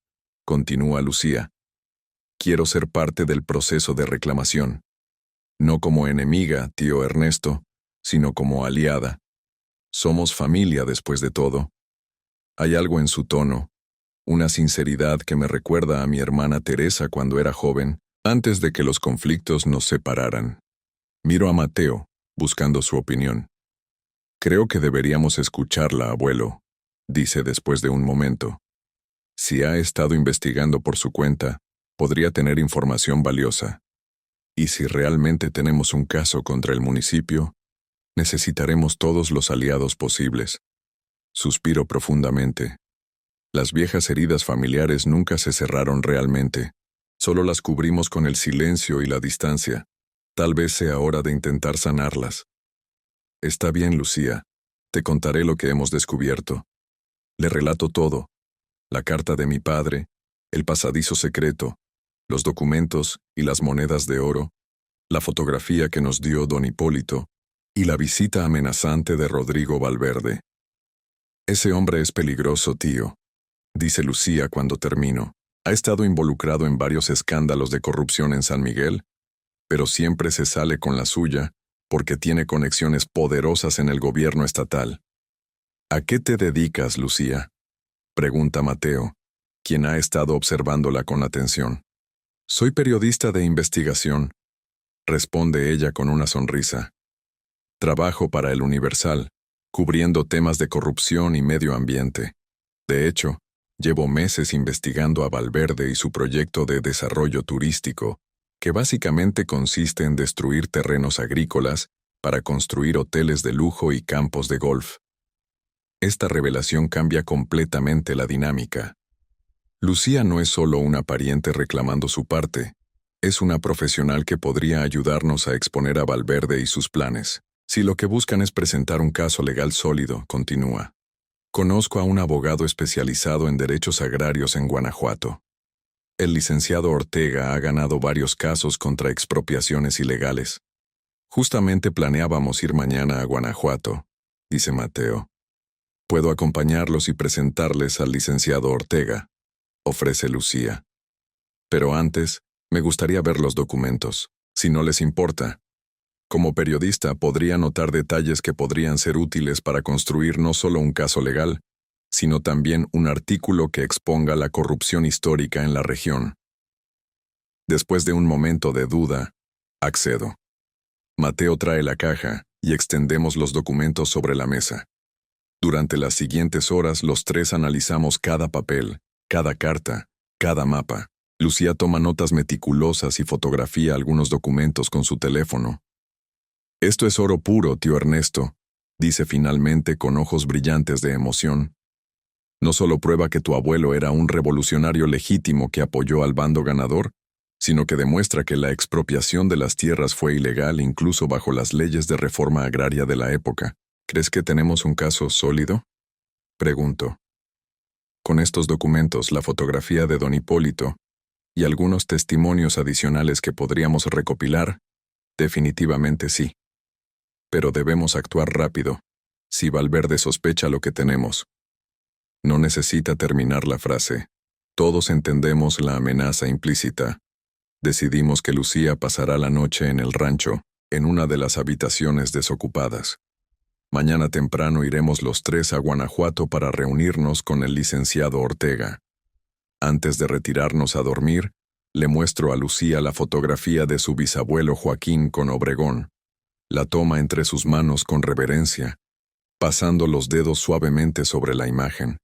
continúa Lucía, «quiero ser parte del proceso de reclamación. No como enemiga, tío Ernesto, sino como aliada. Somos familia después de todo». Hay algo en su tono, una sinceridad que me recuerda a mi hermana Teresa cuando era joven, antes de que los conflictos nos separaran. Miro a Mateo, buscando su opinión. «Creo que deberíamos escucharla, abuelo», dice después de un momento. «Si ha estado investigando por su cuenta, podría tener información valiosa. Y si realmente tenemos un caso contra el municipio, necesitaremos todos los aliados posibles». Suspiro profundamente. Las viejas heridas familiares nunca se cerraron realmente. Solo las cubrimos con el silencio y la distancia. Tal vez sea hora de intentar sanarlas. «Está bien, Lucía. Te contaré lo que hemos descubierto». Le relato todo. La carta de mi padre, el pasadizo secreto, los documentos y las monedas de oro, la fotografía que nos dio don Hipólito y la visita amenazante de Rodrigo Valverde. «Ese hombre es peligroso, tío», dice Lucía cuando termino. «Ha estado involucrado en varios escándalos de corrupción en San Miguel, pero siempre se sale con la suya porque tiene conexiones poderosas en el gobierno estatal. ¿A qué te dedicas, Lucía?, pregunta Mateo, quien ha estado observándola con atención. Soy periodista de investigación, responde ella con una sonrisa. Trabajo para El Universal, cubriendo temas de corrupción y medio ambiente. De hecho, llevo meses investigando a Valverde y su proyecto de desarrollo turístico, que básicamente consiste en destruir terrenos agrícolas para construir hoteles de lujo y campos de golf. Esta revelación cambia completamente la dinámica. Lucía no es solo una pariente reclamando su parte, es una profesional que podría ayudarnos a exponer a Valverde y sus planes. Si lo que buscan es presentar un caso legal sólido, continúa. Conozco a un abogado especializado en derechos agrarios en Guanajuato. El licenciado Ortega ha ganado varios casos contra expropiaciones ilegales. Justamente planeábamos ir mañana a Guanajuato, dice Mateo. Puedo acompañarlos y presentarles al licenciado Ortega, ofrece Lucía. Pero antes, me gustaría ver los documentos, si no les importa. Como periodista podría notar detalles que podrían ser útiles para construir no solo un caso legal, sino también un artículo que exponga la corrupción histórica en la región. Después de un momento de duda, accedo. Mateo trae la caja y extendemos los documentos sobre la mesa. Durante las siguientes horas los tres analizamos cada papel, cada carta, cada mapa. Lucía toma notas meticulosas y fotografía algunos documentos con su teléfono. Esto es oro puro, tío Ernesto, dice finalmente con ojos brillantes de emoción. No solo prueba que tu abuelo era un revolucionario legítimo que apoyó al bando ganador, sino que demuestra que la expropiación de las tierras fue ilegal incluso bajo las leyes de reforma agraria de la época. ¿Crees que tenemos un caso sólido?, pregunto. Con estos documentos, la fotografía de don Hipólito y algunos testimonios adicionales que podríamos recopilar, definitivamente sí. Pero debemos actuar rápido, si Valverde sospecha lo que tenemos. No necesita terminar la frase. Todos entendemos la amenaza implícita. Decidimos que Lucía pasará la noche en el rancho, en una de las habitaciones desocupadas. Mañana temprano iremos los tres a Guanajuato para reunirnos con el licenciado Ortega. Antes de retirarnos a dormir, le muestro a Lucía la fotografía de su bisabuelo Joaquín con Obregón. La toma entre sus manos con reverencia, pasando los dedos suavemente sobre la imagen.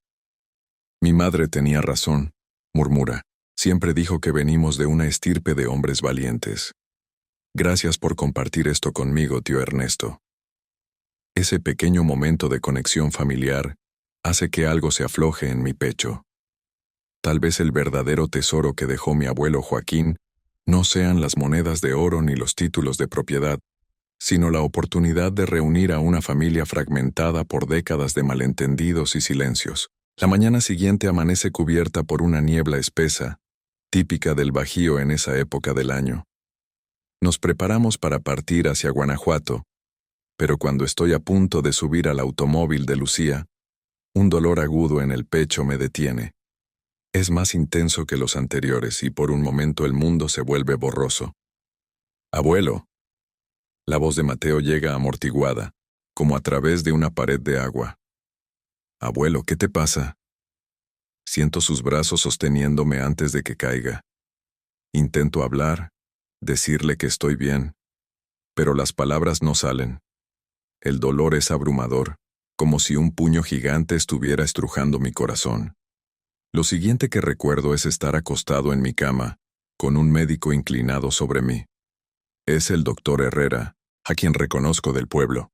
Mi madre tenía razón, murmura. Siempre dijo que venimos de una estirpe de hombres valientes. Gracias por compartir esto conmigo, tío Ernesto. Ese pequeño momento de conexión familiar hace que algo se afloje en mi pecho. Tal vez el verdadero tesoro que dejó mi abuelo Joaquín no sean las monedas de oro ni los títulos de propiedad, sino la oportunidad de reunir a una familia fragmentada por décadas de malentendidos y silencios. La mañana siguiente amanece cubierta por una niebla espesa, típica del Bajío en esa época del año. Nos preparamos para partir hacia Guanajuato, pero cuando estoy a punto de subir al automóvil de Lucía, un dolor agudo en el pecho me detiene. Es más intenso que los anteriores y por un momento el mundo se vuelve borroso. «Abuelo». La voz de Mateo llega amortiguada, como a través de una pared de agua. «Abuelo, ¿qué te pasa?» Siento sus brazos sosteniéndome antes de que caiga. Intento hablar, decirle que estoy bien, pero las palabras no salen. El dolor es abrumador, como si un puño gigante estuviera estrujando mi corazón. Lo siguiente que recuerdo es estar acostado en mi cama, con un médico inclinado sobre mí. Es el doctor Herrera, a quien reconozco del pueblo.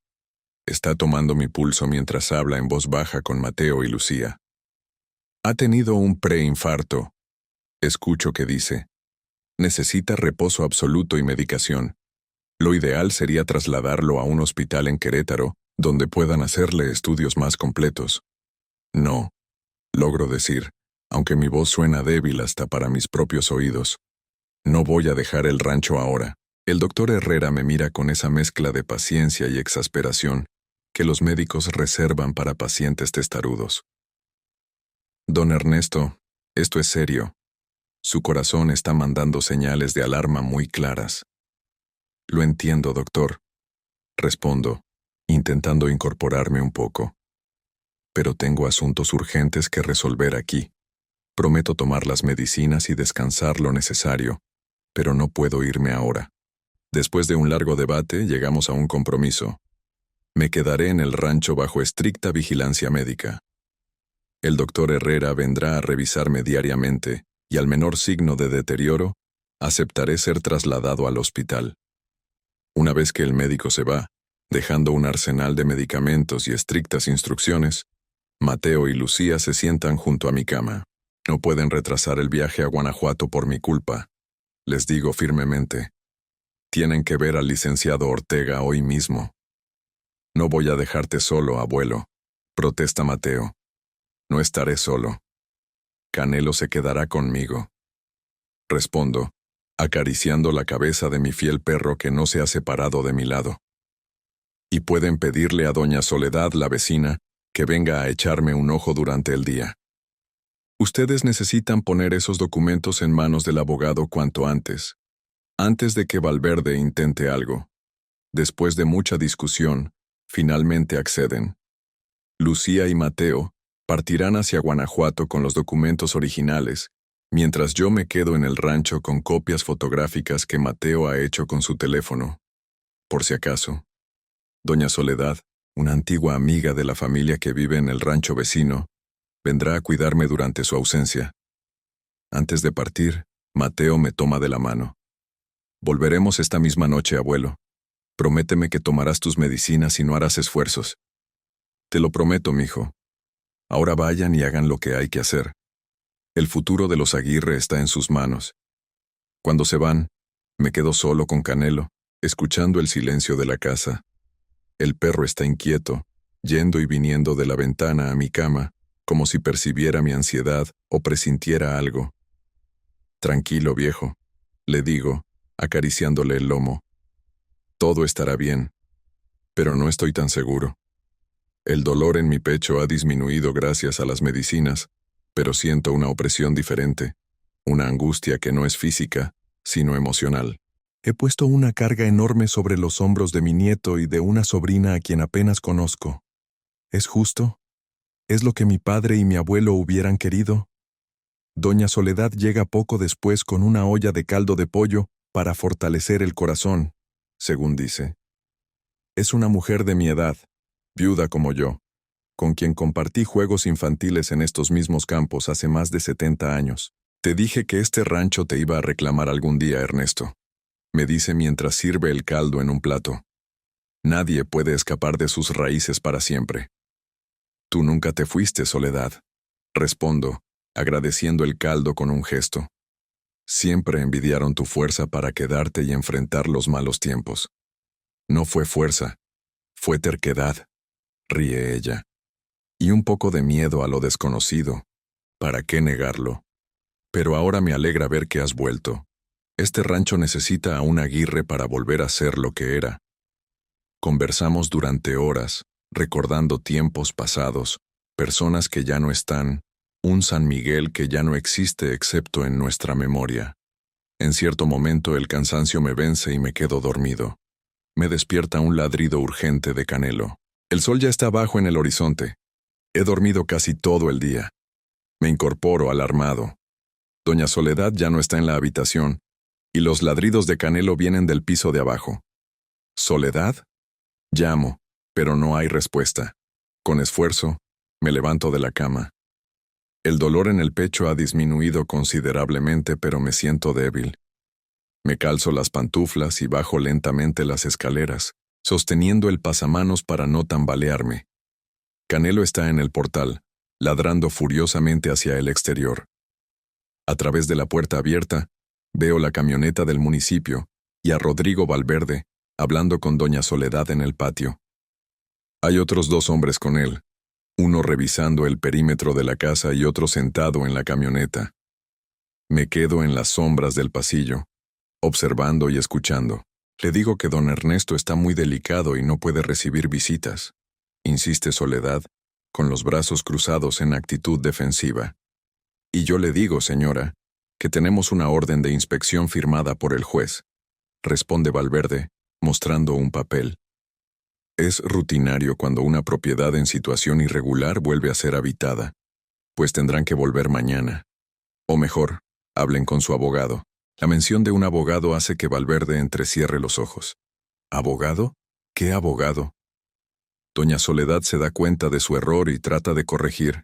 Está tomando mi pulso mientras habla en voz baja con Mateo y Lucía. Ha tenido un preinfarto. Escucho que dice. Necesita reposo absoluto y medicación. Lo ideal sería trasladarlo a un hospital en Querétaro, donde puedan hacerle estudios más completos. No, logro decir, aunque mi voz suena débil hasta para mis propios oídos. No voy a dejar el rancho ahora. El doctor Herrera me mira con esa mezcla de paciencia y exasperación que los médicos reservan para pacientes testarudos. Don Ernesto, esto es serio. Su corazón está mandando señales de alarma muy claras. Lo entiendo, doctor. Respondo, intentando incorporarme un poco. Pero tengo asuntos urgentes que resolver aquí. Prometo tomar las medicinas y descansar lo necesario, pero no puedo irme ahora. Después de un largo debate, llegamos a un compromiso. Me quedaré en el rancho bajo estricta vigilancia médica. El doctor Herrera vendrá a revisarme diariamente y al menor signo de deterioro, aceptaré ser trasladado al hospital. Una vez que el médico se va, dejando un arsenal de medicamentos y estrictas instrucciones, Mateo y Lucía se sientan junto a mi cama. No pueden retrasar el viaje a Guanajuato por mi culpa. Les digo firmemente. Tienen que ver al licenciado Ortega hoy mismo. No voy a dejarte solo, abuelo, protesta Mateo. No estaré solo. Canelo se quedará conmigo. Respondo, acariciando la cabeza de mi fiel perro que no se ha separado de mi lado. Y pueden pedirle a doña Soledad, la vecina, que venga a echarme un ojo durante el día. Ustedes necesitan poner esos documentos en manos del abogado cuanto antes de que Valverde intente algo. Después de mucha discusión, finalmente acceden. Lucía y Mateo partirán hacia Guanajuato con los documentos originales, mientras yo me quedo en el rancho con copias fotográficas que Mateo ha hecho con su teléfono. Por si acaso. Doña Soledad, una antigua amiga de la familia que vive en el rancho vecino, vendrá a cuidarme durante su ausencia. Antes de partir, Mateo me toma de la mano. Volveremos esta misma noche, abuelo. Prométeme que tomarás tus medicinas y no harás esfuerzos. Te lo prometo, mijo. Ahora vayan y hagan lo que hay que hacer. El futuro de los Aguirre está en sus manos. Cuando se van, me quedo solo con Canelo, escuchando el silencio de la casa. El perro está inquieto, yendo y viniendo de la ventana a mi cama, como si percibiera mi ansiedad o presintiera algo. Tranquilo, viejo, le digo, acariciándole el lomo. Todo estará bien, pero no estoy tan seguro. El dolor en mi pecho ha disminuido gracias a las medicinas, pero siento una opresión diferente, una angustia que no es física, sino emocional. He puesto una carga enorme sobre los hombros de mi nieto y de una sobrina a quien apenas conozco. ¿Es justo? ¿Es lo que mi padre y mi abuelo hubieran querido? Doña Soledad llega poco después con una olla de caldo de pollo para fortalecer el corazón, según dice. Es una mujer de mi edad, viuda como yo, con quien compartí juegos infantiles en estos mismos campos hace más de 70 años. Te dije que este rancho te iba a reclamar algún día, Ernesto, me dice mientras sirve el caldo en un plato. Nadie puede escapar de sus raíces para siempre. Tú nunca te fuiste, Soledad, respondo, agradeciendo el caldo con un gesto. Siempre envidiaron tu fuerza para quedarte y enfrentar los malos tiempos. No fue fuerza, fue terquedad, ríe ella. Y un poco de miedo a lo desconocido. ¿Para qué negarlo? Pero ahora me alegra ver que has vuelto. Este rancho necesita a un Aguirre para volver a ser lo que era. Conversamos durante horas, recordando tiempos pasados, personas que ya no están, un San Miguel que ya no existe excepto en nuestra memoria. En cierto momento el cansancio me vence y me quedo dormido. Me despierta un ladrido urgente de Canelo. El sol ya está bajo en el horizonte. He dormido casi todo el día. Me incorporo alarmado. Doña Soledad ya no está en la habitación, y los ladridos de Canelo vienen del piso de abajo. ¿Soledad? Llamo, pero no hay respuesta. Con esfuerzo, me levanto de la cama. El dolor en el pecho ha disminuido considerablemente, pero me siento débil. Me calzo las pantuflas y bajo lentamente las escaleras, sosteniendo el pasamanos para no tambalearme. Canelo está en el portal, ladrando furiosamente hacia el exterior. A través de la puerta abierta, veo la camioneta del municipio y a Rodrigo Valverde, hablando con doña Soledad en el patio. Hay otros 2 hombres con él, uno revisando el perímetro de la casa y otro sentado en la camioneta. Me quedo en las sombras del pasillo, observando y escuchando. Le digo que don Ernesto está muy delicado y no puede recibir visitas, insiste Soledad, con los brazos cruzados en actitud defensiva. Y yo le digo, señora, que tenemos una orden de inspección firmada por el juez, responde Valverde, mostrando un papel. Es rutinario cuando una propiedad en situación irregular vuelve a ser habitada, pues tendrán que volver mañana. O mejor, hablen con su abogado. La mención de un abogado hace que Valverde entrecierre los ojos. ¿Abogado? ¿Qué abogado? Doña Soledad se da cuenta de su error y trata de corregir.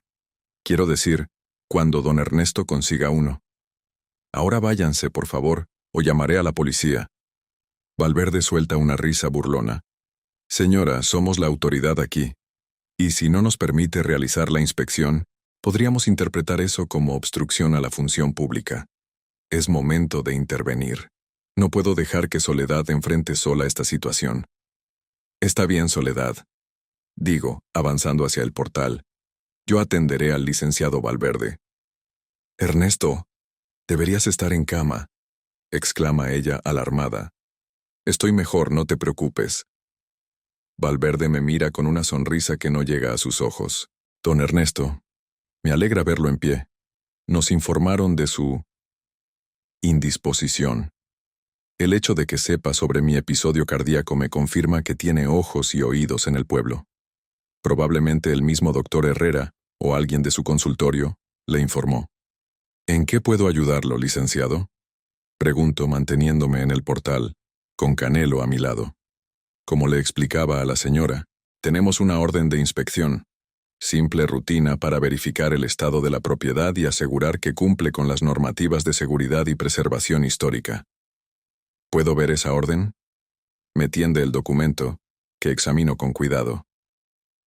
Quiero decir, cuando don Ernesto consiga uno. Ahora váyanse, por favor, o llamaré a la policía. Valverde suelta una risa burlona. Señora, somos la autoridad aquí. Y si no nos permite realizar la inspección, podríamos interpretar eso como obstrucción a la función pública. Es momento de intervenir. No puedo dejar que Soledad enfrente sola esta situación. Está bien, Soledad. Digo, avanzando hacia el portal. Yo atenderé al licenciado Valverde. Ernesto, deberías estar en cama, exclama ella alarmada. Estoy mejor, no te preocupes. Valverde me mira con una sonrisa que no llega a sus ojos. Don Ernesto, me alegra verlo en pie. Nos informaron de su indisposición. El hecho de que sepa sobre mi episodio cardíaco me confirma que tiene ojos y oídos en el pueblo. Probablemente el mismo doctor Herrera, o alguien de su consultorio, le informó. ¿En qué puedo ayudarlo, licenciado? Pregunto manteniéndome en el portal, con Canelo a mi lado. Como le explicaba a la señora, tenemos una orden de inspección, simple rutina para verificar el estado de la propiedad y asegurar que cumple con las normativas de seguridad y preservación histórica. ¿Puedo ver esa orden? Me tiende el documento, que examino con cuidado.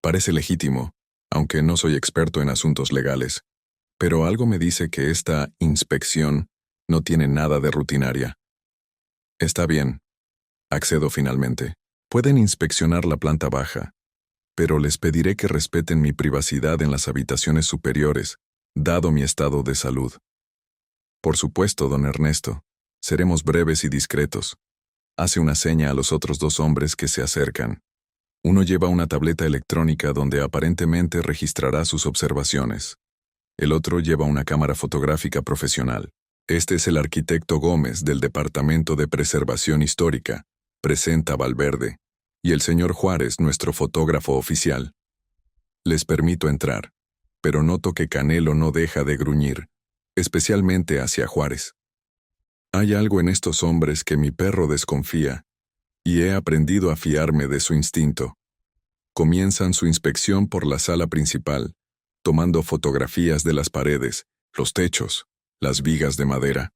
Parece legítimo, aunque no soy experto en asuntos legales, pero algo me dice que esta inspección no tiene nada de rutinaria. Está bien. Accedo finalmente. Pueden inspeccionar la planta baja, pero les pediré que respeten mi privacidad en las habitaciones superiores, dado mi estado de salud. Por supuesto, don Ernesto. Seremos breves y discretos. Hace una seña a los otros dos hombres que se acercan. Uno lleva una tableta electrónica donde aparentemente registrará sus observaciones. El otro lleva una cámara fotográfica profesional. Este es el arquitecto Gómez del Departamento de Preservación Histórica, presenta Valverde, y el señor Juárez, nuestro fotógrafo oficial. Les permito entrar, pero noto que Canelo no deja de gruñir, especialmente hacia Juárez. Hay algo en estos hombres que mi perro desconfía, y he aprendido a fiarme de su instinto. Comienzan su inspección por la sala principal, tomando fotografías de las paredes, los techos, las vigas de madera.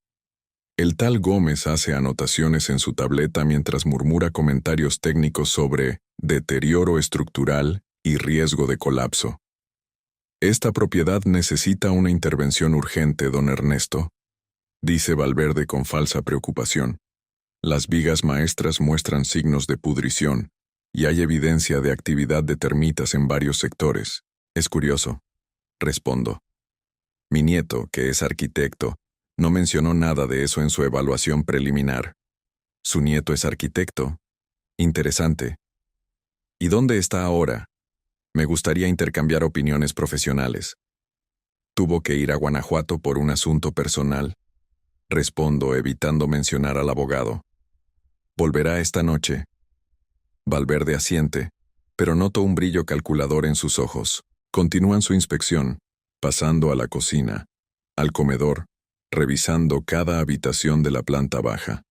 El tal Gómez hace anotaciones en su tableta mientras murmura comentarios técnicos sobre deterioro estructural y riesgo de colapso. Esta propiedad necesita una intervención urgente, don Ernesto, dice Valverde con falsa preocupación. Las vigas maestras muestran signos de pudrición, y hay evidencia de actividad de termitas en varios sectores. Es curioso, respondo. Mi nieto, que es arquitecto, no mencionó nada de eso en su evaluación preliminar. Su nieto es arquitecto. Interesante. ¿Y dónde está ahora? Me gustaría intercambiar opiniones profesionales. Tuvo que ir a Guanajuato por un asunto personal. Respondo, evitando mencionar al abogado. Volverá esta noche. Valverde asiente, pero noto un brillo calculador en sus ojos. Continúan su inspección, pasando a la cocina, al comedor, revisando cada habitación de la planta baja.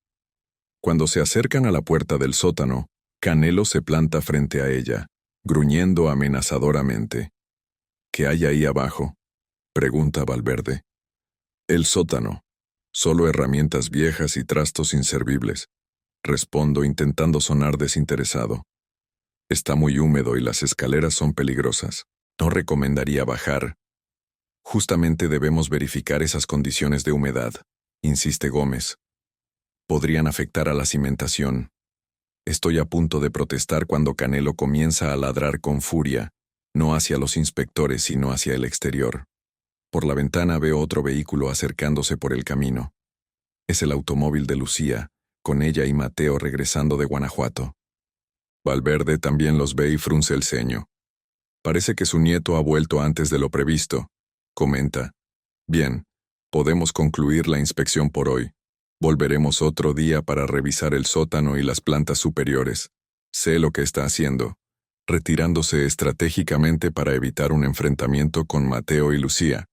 Cuando se acercan a la puerta del sótano, Canelo se planta frente a ella, gruñendo amenazadoramente. ¿Qué hay ahí abajo?, pregunta Valverde. El sótano. Solo herramientas viejas y trastos inservibles. Respondo intentando sonar desinteresado. Está muy húmedo y las escaleras son peligrosas. No recomendaría bajar. Justamente debemos verificar esas condiciones de humedad, insiste Gómez. Podrían afectar a la cimentación. Estoy a punto de protestar cuando Canelo comienza a ladrar con furia, no hacia los inspectores sino hacia el exterior. Por la ventana veo otro vehículo acercándose por el camino. Es el automóvil de Lucía, con ella y Mateo regresando de Guanajuato. Valverde también los ve y frunce el ceño. Parece que su nieto ha vuelto antes de lo previsto, comenta. Bien, podemos concluir la inspección por hoy. Volveremos otro día para revisar el sótano y las plantas superiores. Sé lo que está haciendo, retirándose estratégicamente para evitar un enfrentamiento con Mateo y Lucía.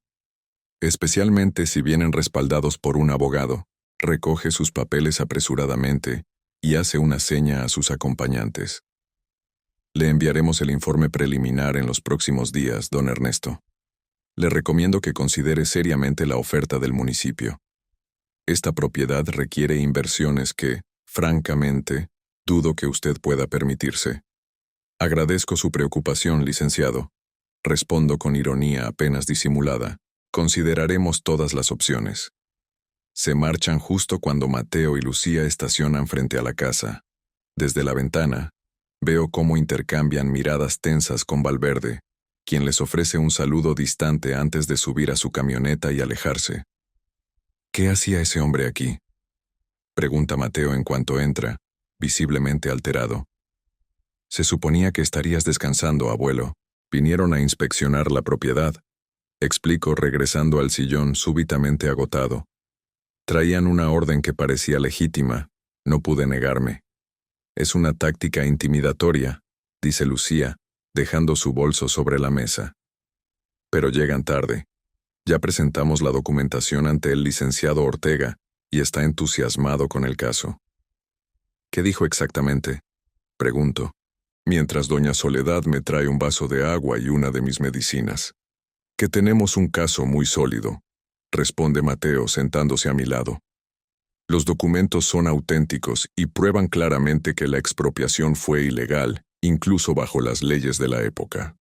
Especialmente si vienen respaldados por un abogado, recoge sus papeles apresuradamente y hace una seña a sus acompañantes. Le enviaremos el informe preliminar en los próximos días, don Ernesto. Le recomiendo que considere seriamente la oferta del municipio. Esta propiedad requiere inversiones que, francamente, dudo que usted pueda permitirse. Agradezco su preocupación, licenciado. Respondo con ironía apenas disimulada. Consideraremos todas las opciones. Se marchan justo cuando Mateo y Lucía estacionan frente a la casa. Desde la ventana, veo cómo intercambian miradas tensas con Valverde, quien les ofrece un saludo distante antes de subir a su camioneta y alejarse. ¿Qué hacía ese hombre aquí?, pregunta Mateo en cuanto entra, visiblemente alterado. Se suponía que estarías descansando, abuelo. Vinieron a inspeccionar la propiedad, explico regresando al sillón súbitamente agotado. Traían una orden que parecía legítima, no pude negarme. Es una táctica intimidatoria, dice Lucía, dejando su bolso sobre la mesa. Pero llegan tarde. Ya presentamos la documentación ante el licenciado Ortega y está entusiasmado con el caso. ¿Qué dijo exactamente?, pregunto, mientras doña Soledad me trae un vaso de agua y una de mis medicinas. Que tenemos un caso muy sólido, responde Mateo sentándose a mi lado. Los documentos son auténticos y prueban claramente que la expropiación fue ilegal, incluso bajo las leyes de la época.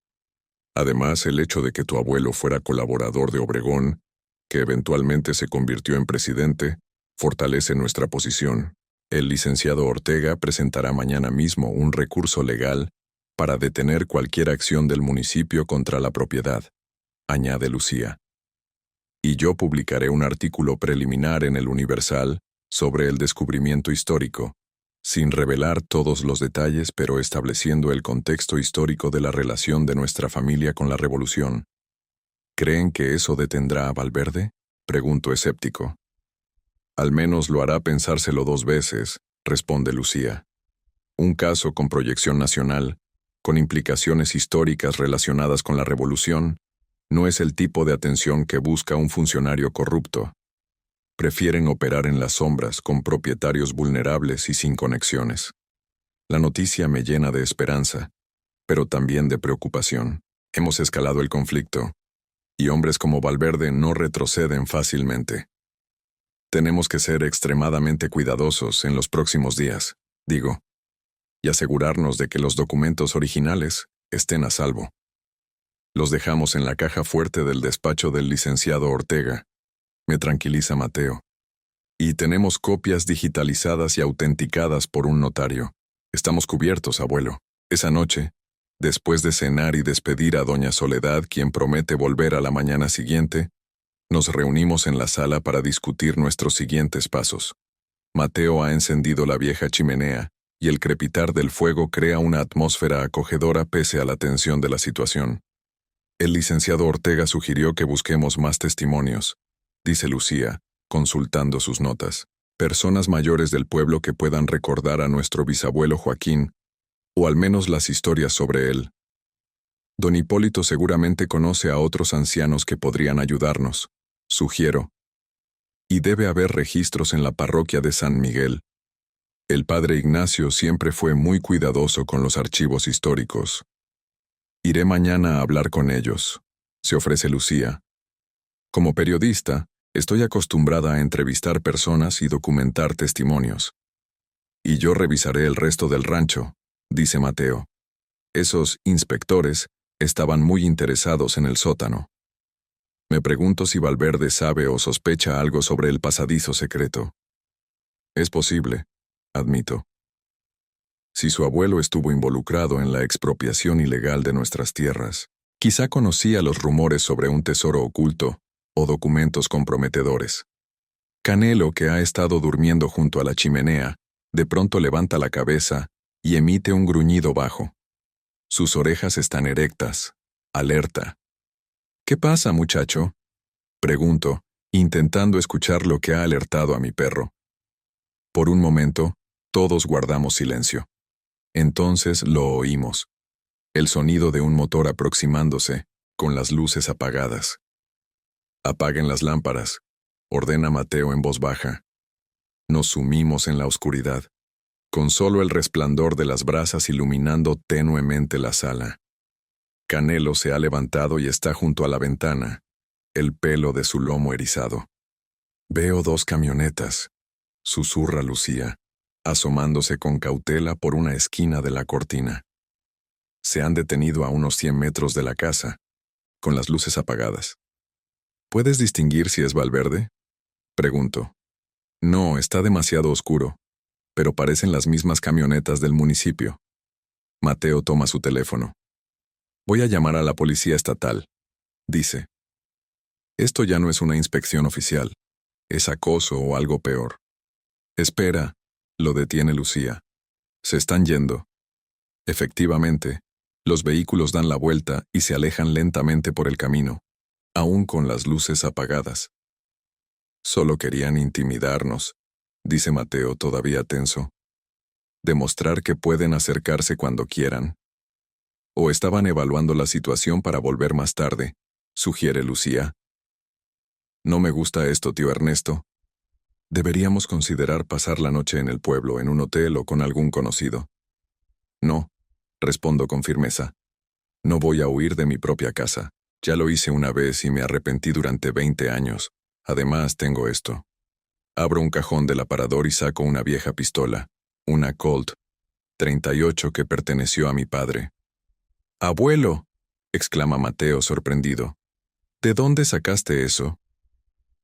Además, el hecho de que tu abuelo fuera colaborador de Obregón, que eventualmente se convirtió en presidente, fortalece nuestra posición. El licenciado Ortega presentará mañana mismo un recurso legal para detener cualquier acción del municipio contra la propiedad, añade Lucía. Y yo publicaré un artículo preliminar en el Universal sobre el descubrimiento histórico, sin revelar todos los detalles pero estableciendo el contexto histórico de la relación de nuestra familia con la Revolución. ¿Creen que eso detendrá a Valverde?, pregunto escéptico. Al menos lo hará pensárselo 2 veces, responde Lucía. Un caso con proyección nacional, con implicaciones históricas relacionadas con la Revolución, no es el tipo de atención que busca un funcionario corrupto. Prefieren operar en las sombras con propietarios vulnerables y sin conexiones. La noticia me llena de esperanza, pero también de preocupación. Hemos escalado el conflicto, y hombres como Valverde no retroceden fácilmente. Tenemos que ser extremadamente cuidadosos en los próximos días, digo, y asegurarnos de que los documentos originales estén a salvo. Los dejamos en la caja fuerte del despacho del licenciado Ortega, me tranquiliza Mateo. Y tenemos copias digitalizadas y autenticadas por un notario. Estamos cubiertos, abuelo. Esa noche, después de cenar y despedir a doña Soledad, quien promete volver a la mañana siguiente, nos reunimos en la sala para discutir nuestros siguientes pasos. Mateo ha encendido la vieja chimenea, y el crepitar del fuego crea una atmósfera acogedora pese a la tensión de la situación. El licenciado Ortega sugirió que busquemos más testimonios, dice Lucía, consultando sus notas. Personas mayores del pueblo que puedan recordar a nuestro bisabuelo Joaquín, o al menos las historias sobre él. Don Hipólito seguramente conoce a otros ancianos que podrían ayudarnos, sugiero. Y debe haber registros en la parroquia de San Miguel. El padre Ignacio siempre fue muy cuidadoso con los archivos históricos. Iré mañana a hablar con ellos, se ofrece Lucía. Como periodista, estoy acostumbrada a entrevistar personas y documentar testimonios. Y yo revisaré el resto del rancho, dice Mateo. Esos inspectores estaban muy interesados en el sótano. Me pregunto si Valverde sabe o sospecha algo sobre el pasadizo secreto. Es posible, admito. Si su abuelo estuvo involucrado en la expropiación ilegal de nuestras tierras, quizá conocía los rumores sobre un tesoro oculto o documentos comprometedores. Canelo, que ha estado durmiendo junto a la chimenea, de pronto levanta la cabeza y emite un gruñido bajo. Sus orejas están erectas, alerta. ¿Qué pasa, muchacho?, pregunto, intentando escuchar lo que ha alertado a mi perro. Por un momento, todos guardamos silencio. Entonces lo oímos. El sonido de un motor aproximándose, con las luces apagadas. Apaguen las lámparas, ordena Mateo en voz baja. Nos sumimos en la oscuridad, con solo el resplandor de las brasas iluminando tenuemente la sala. Canelo se ha levantado y está junto a la ventana, el pelo de su lomo erizado. Veo 2 camionetas, susurra Lucía, asomándose con cautela por una esquina de la cortina. Se han detenido a unos 100 metros de la casa, con las luces apagadas. ¿Puedes distinguir si es Valverde? Pregunto. No, está demasiado oscuro, pero parecen las mismas camionetas del municipio. Mateo toma su teléfono. Voy a llamar a la policía estatal, dice. Esto ya no es una inspección oficial, es acoso o algo peor. Espera, lo detiene Lucía. Se están yendo. Efectivamente, los vehículos dan la vuelta y se alejan lentamente por el camino, aún con las luces apagadas. Solo querían intimidarnos, dice Mateo todavía tenso. Demostrar que pueden acercarse cuando quieran. O estaban evaluando la situación para volver más tarde, sugiere Lucía. No me gusta esto, tío Ernesto. Deberíamos considerar pasar la noche en el pueblo, en un hotel o con algún conocido. No, respondo con firmeza. No voy a huir de mi propia casa. Ya lo hice una vez y me arrepentí durante 20 años. Además, tengo esto. Abro un cajón del aparador y saco una vieja pistola, una Colt 38 que perteneció a mi padre. ¡Abuelo!, exclama Mateo sorprendido. ¿De dónde sacaste eso?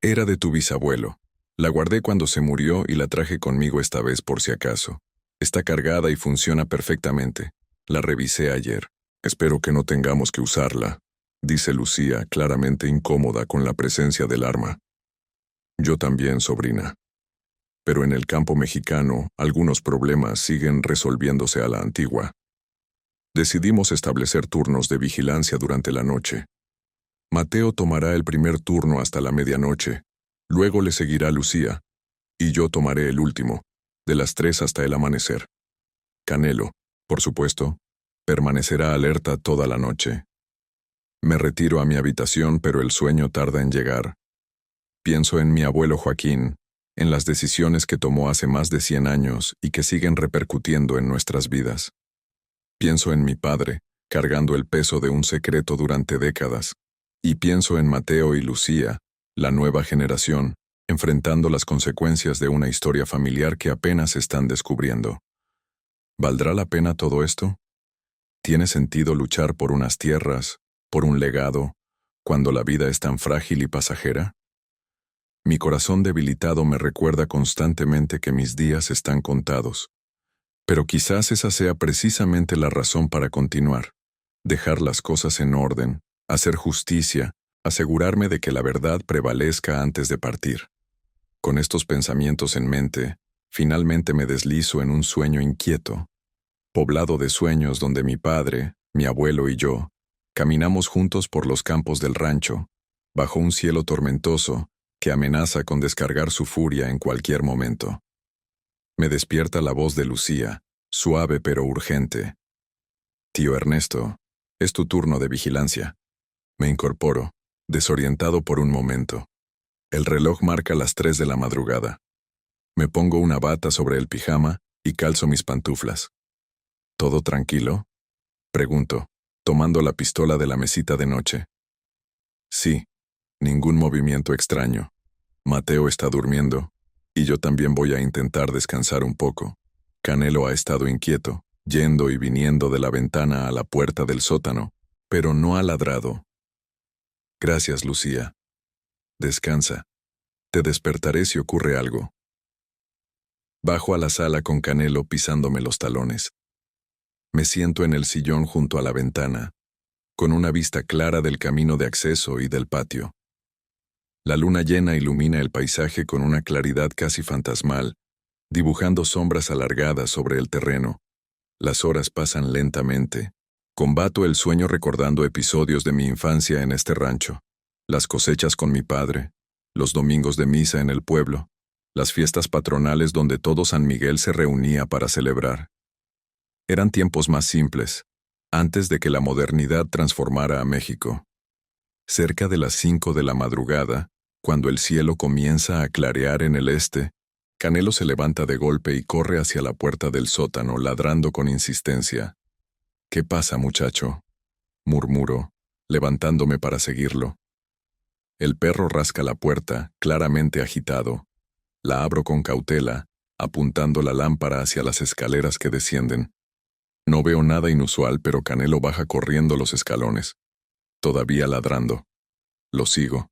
Era de tu bisabuelo. La guardé cuando se murió y la traje conmigo esta vez por si acaso. Está cargada y funciona perfectamente. La revisé ayer. Espero que no tengamos que usarla, dice Lucía, claramente incómoda con la presencia del arma. Yo también, sobrina. Pero en el campo mexicano, algunos problemas siguen resolviéndose a la antigua. Decidimos establecer turnos de vigilancia durante la noche. Mateo tomará el primer turno hasta la medianoche, luego le seguirá Lucía, y yo tomaré el último, de las 3 hasta el amanecer. Canelo, por supuesto, permanecerá alerta toda la noche. Me retiro a mi habitación, pero el sueño tarda en llegar. Pienso en mi abuelo Joaquín, en las decisiones que tomó hace más de 100 años y que siguen repercutiendo en nuestras vidas. Pienso en mi padre, cargando el peso de un secreto durante décadas. Y pienso en Mateo y Lucía, la nueva generación, enfrentando las consecuencias de una historia familiar que apenas están descubriendo. ¿Valdrá la pena todo esto? ¿Tiene sentido luchar por unas tierras, por un legado, cuando la vida es tan frágil y pasajera? Mi corazón debilitado me recuerda constantemente que mis días están contados. Pero quizás esa sea precisamente la razón para continuar. Dejar las cosas en orden, hacer justicia, asegurarme de que la verdad prevalezca antes de partir. Con estos pensamientos en mente, finalmente me deslizo en un sueño inquieto, poblado de sueños donde mi padre, mi abuelo y yo, caminamos juntos por los campos del rancho, bajo un cielo tormentoso que amenaza con descargar su furia en cualquier momento. Me despierta la voz de Lucía, suave pero urgente. Tío Ernesto, es tu turno de vigilancia. Me incorporo, desorientado por un momento. El reloj marca las 3 de la madrugada. Me pongo una bata sobre el pijama y calzo mis pantuflas. ¿Todo tranquilo?, pregunto, tomando la pistola de la mesita de noche. Sí, ningún movimiento extraño. Mateo está durmiendo, y yo también voy a intentar descansar un poco. Canelo ha estado inquieto, yendo y viniendo de la ventana a la puerta del sótano, pero no ha ladrado. Gracias, Lucía. Descansa. Te despertaré si ocurre algo. Bajo a la sala con Canelo pisándome los talones. Me siento en el sillón junto a la ventana, con una vista clara del camino de acceso y del patio. La luna llena ilumina el paisaje con una claridad casi fantasmal, dibujando sombras alargadas sobre el terreno. Las horas pasan lentamente. Combato el sueño recordando episodios de mi infancia en este rancho. Las cosechas con mi padre, los domingos de misa en el pueblo, las fiestas patronales donde todo San Miguel se reunía para celebrar. Eran tiempos más simples, antes de que la modernidad transformara a México. Cerca de las 5 de la madrugada, cuando el cielo comienza a clarear en el este, Canelo se levanta de golpe y corre hacia la puerta del sótano, ladrando con insistencia. «¿Qué pasa, muchacho?», murmuro, levantándome para seguirlo. El perro rasca la puerta, claramente agitado. La abro con cautela, apuntando la lámpara hacia las escaleras que descienden. No veo nada inusual, pero Canelo baja corriendo los escalones, todavía ladrando. Lo sigo,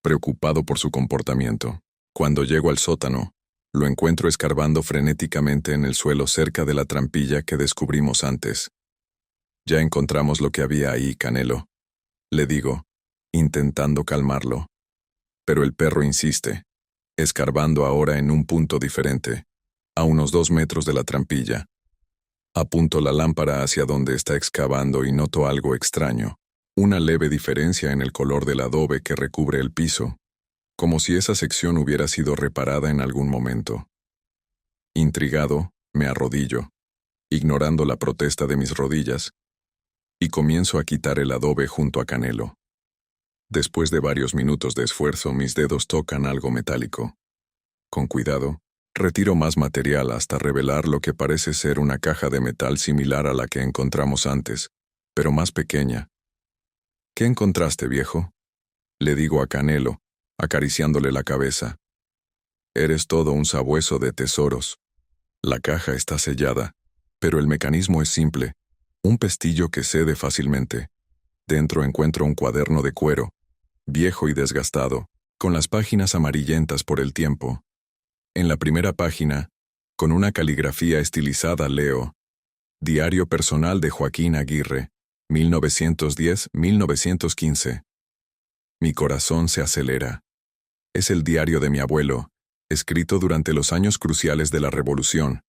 preocupado por su comportamiento. Cuando llego al sótano, lo encuentro escarbando frenéticamente en el suelo cerca de la trampilla que descubrimos antes. «Ya encontramos lo que había ahí, Canelo», le digo, intentando calmarlo. Pero el perro insiste, escarbando ahora en un punto diferente, a unos 2 metros de la trampilla. Apunto la lámpara hacia donde está excavando y noto algo extraño, una leve diferencia en el color del adobe que recubre el piso, como si esa sección hubiera sido reparada en algún momento. Intrigado, me arrodillo, ignorando la protesta de mis rodillas, y comienzo a quitar el adobe junto a Canelo. Después de varios minutos de esfuerzo, mis dedos tocan algo metálico. Con cuidado, retiro más material hasta revelar lo que parece ser una caja de metal similar a la que encontramos antes, pero más pequeña. «¿Qué encontraste, viejo?», le digo a Canelo, acariciándole la cabeza. «Eres todo un sabueso de tesoros». La caja está sellada, pero el mecanismo es simple, un pestillo que cede fácilmente. Dentro encuentro un cuaderno de cuero, viejo y desgastado, con las páginas amarillentas por el tiempo. En la primera página, con una caligrafía estilizada, leo: «Diario personal de Joaquín Aguirre, 1910-1915». Mi corazón se acelera. Es el diario de mi abuelo, escrito durante los años cruciales de la Revolución.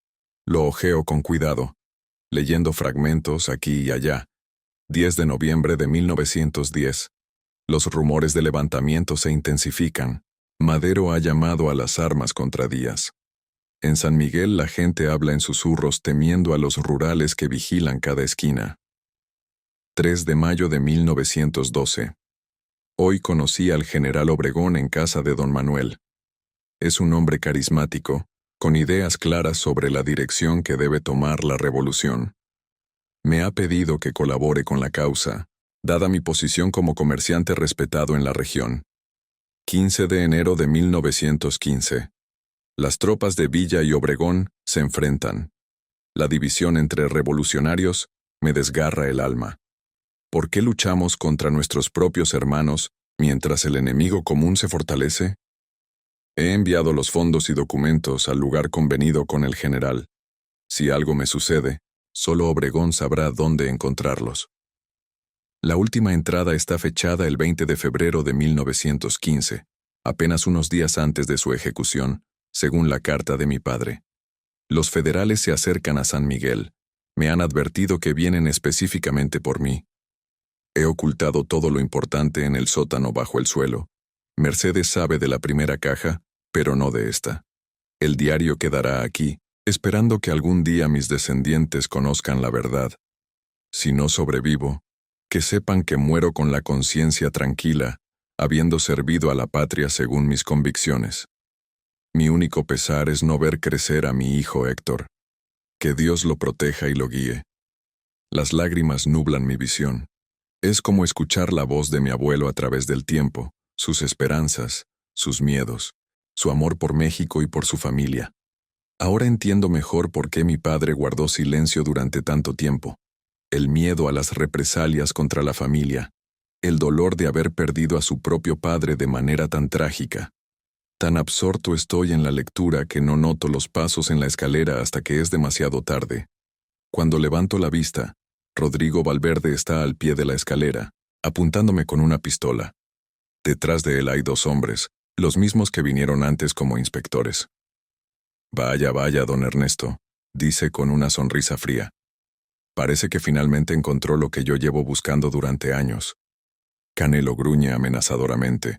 Lo hojeo con cuidado, leyendo fragmentos aquí y allá. 10 de noviembre de 1910. Los rumores de levantamiento se intensifican. Madero ha llamado a las armas contra Díaz. En San Miguel la gente habla en susurros temiendo a los rurales que vigilan cada esquina. 3 de mayo de 1912. Hoy conocí al general Obregón en casa de don Manuel. Es un hombre carismático, con ideas claras sobre la dirección que debe tomar la revolución. Me ha pedido que colabore con la causa, dada mi posición como comerciante respetado en la región. 15 de enero de 1915. Las tropas de Villa y Obregón se enfrentan. La división entre revolucionarios me desgarra el alma. ¿Por qué luchamos contra nuestros propios hermanos mientras el enemigo común se fortalece? He enviado los fondos y documentos al lugar convenido con el general. Si algo me sucede, solo Obregón sabrá dónde encontrarlos. La última entrada está fechada el 20 de febrero de 1915, apenas unos días antes de su ejecución, según la carta de mi padre. Los federales se acercan a San Miguel. Me han advertido que vienen específicamente por mí. He ocultado todo lo importante en el sótano bajo el suelo. Mercedes sabe de la primera caja, pero no de esta. El diario quedará aquí, esperando que algún día mis descendientes conozcan la verdad. Si no sobrevivo, que sepan que muero con la conciencia tranquila, habiendo servido a la patria según mis convicciones. Mi único pesar es no ver crecer a mi hijo Héctor. Que Dios lo proteja y lo guíe. Las lágrimas nublan mi visión. Es como escuchar la voz de mi abuelo a través del tiempo, sus esperanzas, sus miedos, su amor por México y por su familia. Ahora entiendo mejor por qué mi padre guardó silencio durante tanto tiempo. El miedo a las represalias contra la familia, el dolor de haber perdido a su propio padre de manera tan trágica. Tan absorto estoy en la lectura que no noto los pasos en la escalera hasta que es demasiado tarde. Cuando levanto la vista, Rodrigo Valverde está al pie de la escalera, apuntándome con una pistola. Detrás de él hay 2 hombres, los mismos que vinieron antes como inspectores. «Vaya, vaya, don Ernesto», dice con una sonrisa fría. Parece que finalmente encontró lo que yo llevo buscando durante años. Canelo gruñe amenazadoramente,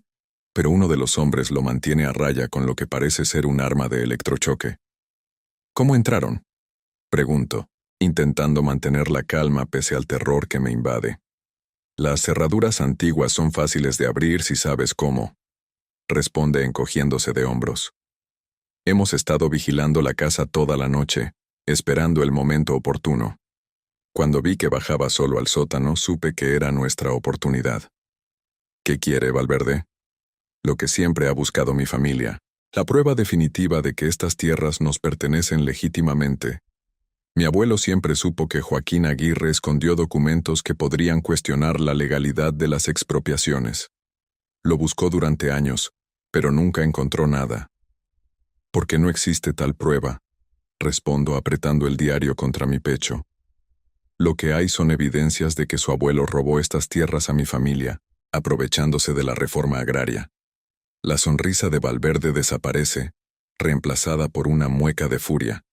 pero uno de los hombres lo mantiene a raya con lo que parece ser un arma de electrochoque. «¿Cómo entraron?», pregunto. intentando mantener la calma pese al terror que me invade. Las cerraduras antiguas son fáciles de abrir si sabes cómo, responde encogiéndose de hombros. Hemos estado vigilando la casa toda la noche, esperando el momento oportuno. Cuando vi que bajaba solo al sótano, supe que era nuestra oportunidad. ¿Qué quiere Valverde? Lo que siempre ha buscado mi familia, la prueba definitiva de que estas tierras nos pertenecen legítimamente. Mi abuelo siempre supo que Joaquín Aguirre escondió documentos que podrían cuestionar la legalidad de las expropiaciones. Lo buscó durante años, pero nunca encontró nada. Porque no existe tal prueba, respondo apretando el diario contra mi pecho. Lo que hay son evidencias de que su abuelo robó estas tierras a mi familia, aprovechándose de la reforma agraria. La sonrisa de Valverde desaparece, reemplazada por una mueca de furia.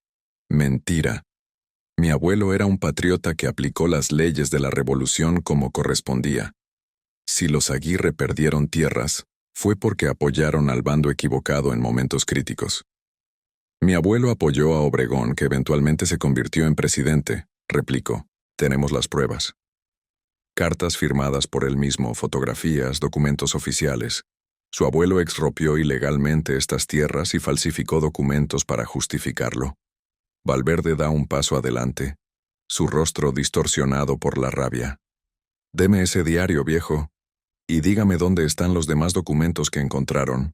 Mentira. Mi abuelo era un patriota que aplicó las leyes de la revolución como correspondía. Si los Aguirre perdieron tierras, fue porque apoyaron al bando equivocado en momentos críticos. Mi abuelo apoyó a Obregón, que eventualmente se convirtió en presidente, replicó. Tenemos las pruebas. Cartas firmadas por él mismo, fotografías, documentos oficiales. Su abuelo expropió ilegalmente estas tierras y falsificó documentos para justificarlo. Valverde da un paso adelante, su rostro distorsionado por la rabia. Deme ese diario, viejo, y dígame dónde están los demás documentos que encontraron.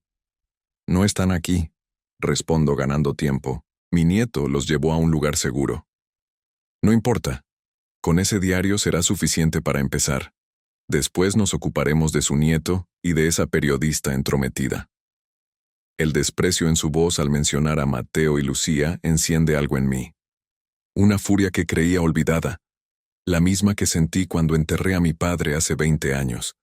No están aquí, respondo ganando tiempo. Mi nieto los llevó a un lugar seguro. No importa. Con ese diario será suficiente para empezar. Después nos ocuparemos de su nieto y de esa periodista entrometida. El desprecio en su voz al mencionar a Mateo y Lucía enciende algo en mí. Una furia que creía olvidada, la misma que sentí cuando enterré a mi padre hace 20 años.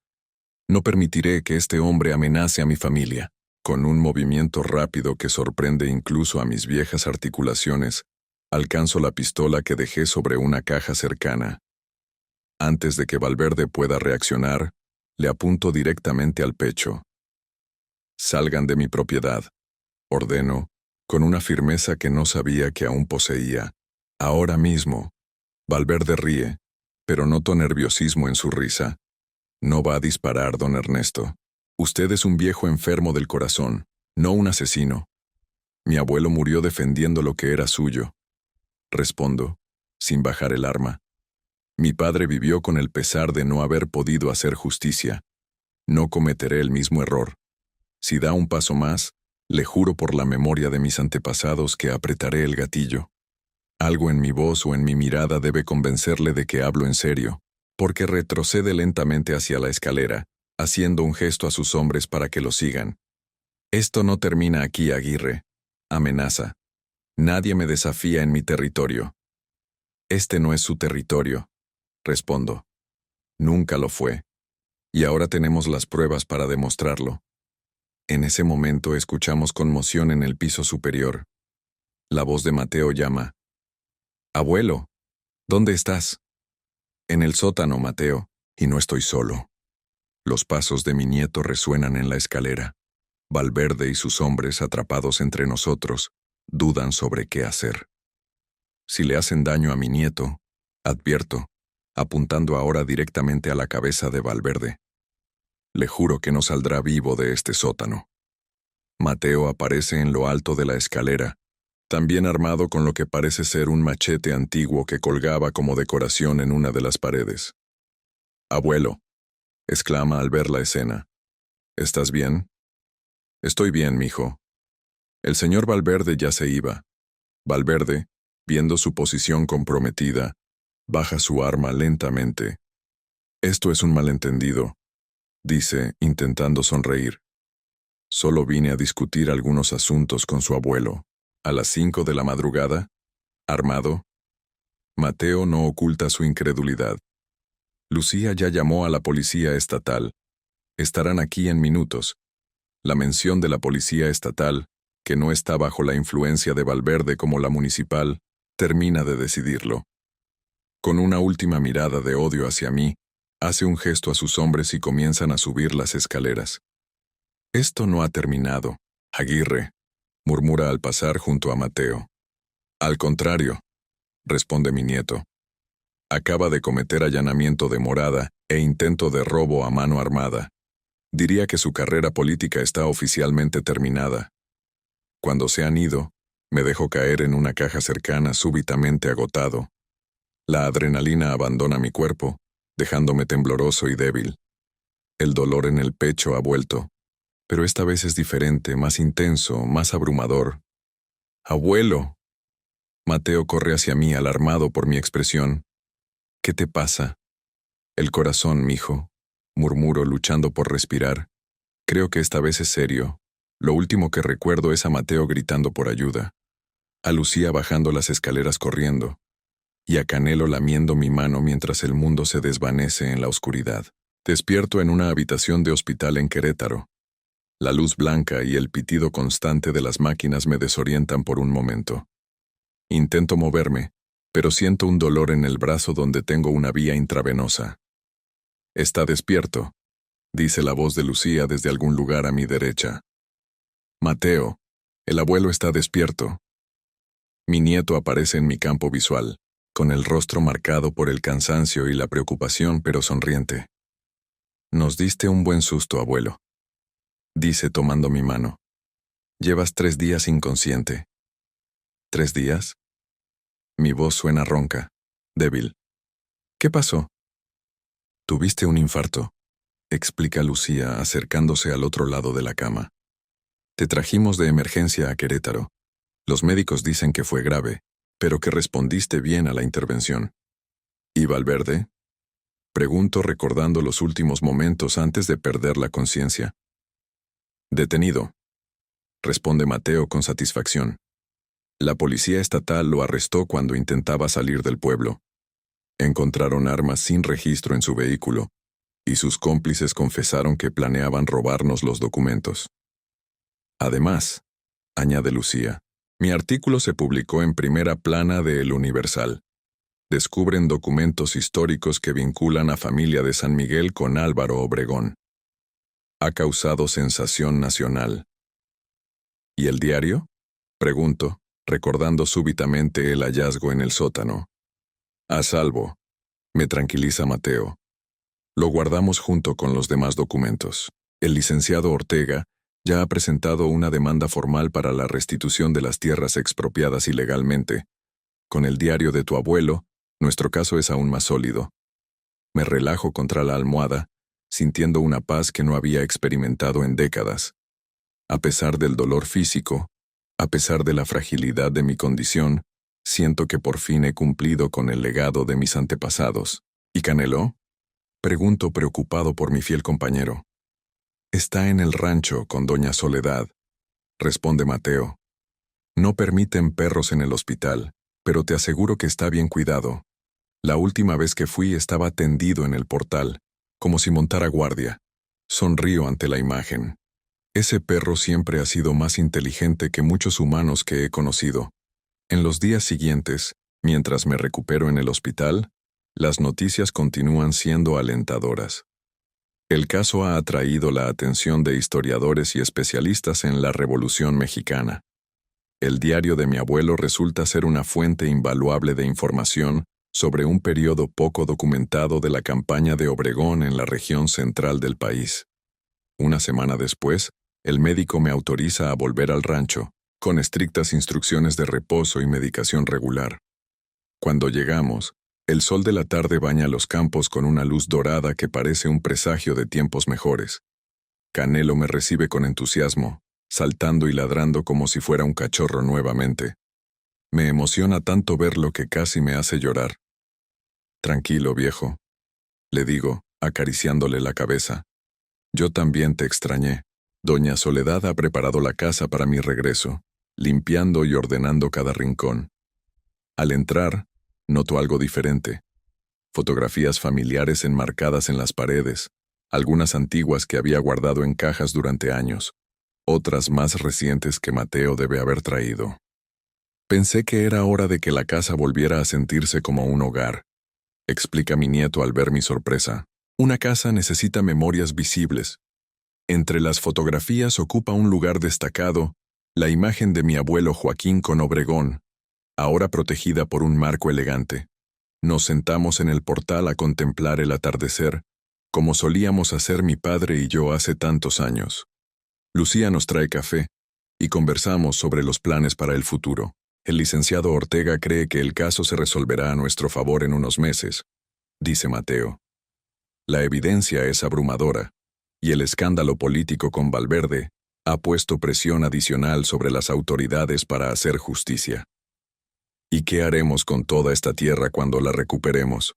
No permitiré que este hombre amenace a mi familia. Con un movimiento rápido que sorprende incluso a mis viejas articulaciones, alcanzo la pistola que dejé sobre una caja cercana. Antes de que Valverde pueda reaccionar, le apunto directamente al pecho. Salgan de mi propiedad, ordeno, con una firmeza que no sabía que aún poseía. Ahora mismo. Valverde ríe, pero noto nerviosismo en su risa. No va a disparar, don Ernesto. Usted es un viejo enfermo del corazón, no un asesino. Mi abuelo murió defendiendo lo que era suyo. Respondo, sin bajar el arma. Mi padre vivió con el pesar de no haber podido hacer justicia. No cometeré el mismo error. Si da un paso más, le juro por la memoria de mis antepasados que apretaré el gatillo. Algo en mi voz o en mi mirada debe convencerle de que hablo en serio, porque retrocede lentamente hacia la escalera, haciendo un gesto a sus hombres para que lo sigan. Esto no termina aquí, Aguirre. Amenaza. Nadie me desafía en mi territorio. Este no es su territorio, respondo. Nunca lo fue. Y ahora tenemos las pruebas para demostrarlo. En ese momento escuchamos conmoción en el piso superior. La voz de Mateo llama. Abuelo, ¿dónde estás? En el sótano, Mateo, y no estoy solo. Los pasos de mi nieto resuenan en la escalera. Valverde y sus hombres, atrapados entre nosotros, dudan sobre qué hacer. Si le hacen daño a mi nieto, advierto, apuntando ahora directamente a la cabeza de Valverde. Le juro que no saldrá vivo de este sótano. Mateo aparece en lo alto de la escalera, también armado con lo que parece ser un machete antiguo que colgaba como decoración en una de las paredes. «Abuelo», exclama al ver la escena. «¿Estás bien?» «Estoy bien, mijo». El señor Valverde ya se iba. Valverde, viendo su posición comprometida, baja su arma lentamente. «Esto es un malentendido», dice, intentando sonreír. «Solo vine a discutir algunos asuntos con su abuelo. A las 5 de la madrugada, armado». Mateo no oculta su incredulidad. «Lucía ya llamó a la policía estatal. Estarán aquí en minutos». La mención de la policía estatal, que no está bajo la influencia de Valverde como la municipal, termina de decidirlo. Con una última mirada de odio hacia mí, hace un gesto a sus hombres y comienzan a subir las escaleras. «Esto no ha terminado, Aguirre», murmura al pasar junto a Mateo. «Al contrario, responde mi nieto. Acaba de cometer allanamiento de morada e intento de robo a mano armada. Diría que su carrera política está oficialmente terminada. Cuando se han ido, me dejo caer en una caja cercana súbitamente agotado. La adrenalina abandona mi cuerpo, dejándome tembloroso y débil. El dolor en el pecho ha vuelto, pero esta vez es diferente, más intenso, más abrumador. ¡Abuelo! Mateo corre hacia mí, alarmado por mi expresión. ¿Qué te pasa? El corazón, mijo, murmuro luchando por respirar. Creo que esta vez es serio. Lo último que recuerdo es a Mateo gritando por ayuda, a Lucía bajando las escaleras corriendo, y a Canelo lamiendo mi mano mientras el mundo se desvanece en la oscuridad. Despierto en una habitación de hospital en Querétaro. La luz blanca y el pitido constante de las máquinas me desorientan por un momento. Intento moverme, pero siento un dolor en el brazo donde tengo una vía intravenosa. «Está despierto», dice la voz de Lucía desde algún lugar a mi derecha. «Mateo, el abuelo está despierto». Mi nieto aparece en mi campo visual, con el rostro marcado por el cansancio y la preocupación, pero sonriente. «Nos diste un buen susto, abuelo», dice tomando mi mano. «Llevas 3 días inconsciente». ¿3 días? Mi voz suena ronca, débil. ¿Qué pasó? Tuviste un infarto, explica Lucía acercándose al otro lado de la cama. Te trajimos de emergencia a Querétaro. Los médicos dicen que fue grave, pero que respondiste bien a la intervención. ¿Y Valverde? Pregunto recordando los últimos momentos antes de perder la conciencia. Detenido, responde Mateo con satisfacción. La policía estatal lo arrestó cuando intentaba salir del pueblo. Encontraron armas sin registro en su vehículo, y sus cómplices confesaron que planeaban robarnos los documentos. Además, añade Lucía, mi artículo se publicó en primera plana de El Universal. Descubren documentos históricos que vinculan a familia de San Miguel con Álvaro Obregón. Ha causado sensación nacional. ¿Y el diario? Pregunto, recordando súbitamente el hallazgo en el sótano. A salvo, me tranquiliza Mateo. Lo guardamos junto con los demás documentos. El licenciado Ortega ya ha presentado una demanda formal para la restitución de las tierras expropiadas ilegalmente. Con el diario de tu abuelo, nuestro caso es aún más sólido. Me relajo contra la almohada, sintiendo una paz que no había experimentado en décadas. A pesar del dolor físico, a pesar de la fragilidad de mi condición, siento que por fin he cumplido con el legado de mis antepasados. ¿Y Canelo? Pregunto preocupado por mi fiel compañero. Está en el rancho con doña Soledad, responde Mateo. No permiten perros en el hospital, pero te aseguro que está bien cuidado. La última vez que fui estaba tendido en el portal, como si montara guardia. Sonrío ante la imagen. Ese perro siempre ha sido más inteligente que muchos humanos que he conocido. En los días siguientes, mientras me recupero en el hospital, las noticias continúan siendo alentadoras. El caso ha atraído la atención de historiadores y especialistas en la Revolución Mexicana. El diario de mi abuelo resulta ser una fuente invaluable de información sobre un periodo poco documentado de la campaña de Obregón en la región central del país. Una semana después, el médico me autoriza a volver al rancho, con estrictas instrucciones de reposo y medicación regular. Cuando llegamos, el sol de la tarde baña los campos con una luz dorada que parece un presagio de tiempos mejores. Canelo me recibe con entusiasmo, saltando y ladrando como si fuera un cachorro nuevamente. Me emociona tanto verlo que casi me hace llorar. Tranquilo, viejo, le digo, acariciándole la cabeza. Yo también te extrañé. Doña Soledad ha preparado la casa para mi regreso, limpiando y ordenando cada rincón. Al entrar, noto algo diferente. Fotografías familiares enmarcadas en las paredes, algunas antiguas que había guardado en cajas durante años, otras más recientes que Mateo debe haber traído. Pensé que era hora de que la casa volviera a sentirse como un hogar, explica mi nieto al ver mi sorpresa. Una casa necesita memorias visibles. Entre las fotografías ocupa un lugar destacado la imagen de mi abuelo Joaquín con Obregón, ahora protegida por un marco elegante. Nos sentamos en el portal a contemplar el atardecer, como solíamos hacer mi padre y yo hace tantos años. Lucía nos trae café, y conversamos sobre los planes para el futuro. El licenciado Ortega cree que el caso se resolverá a nuestro favor en unos meses, dice Mateo. La evidencia es abrumadora, y el escándalo político con Valverde ha puesto presión adicional sobre las autoridades para hacer justicia. ¿Y qué haremos con toda esta tierra cuando la recuperemos?,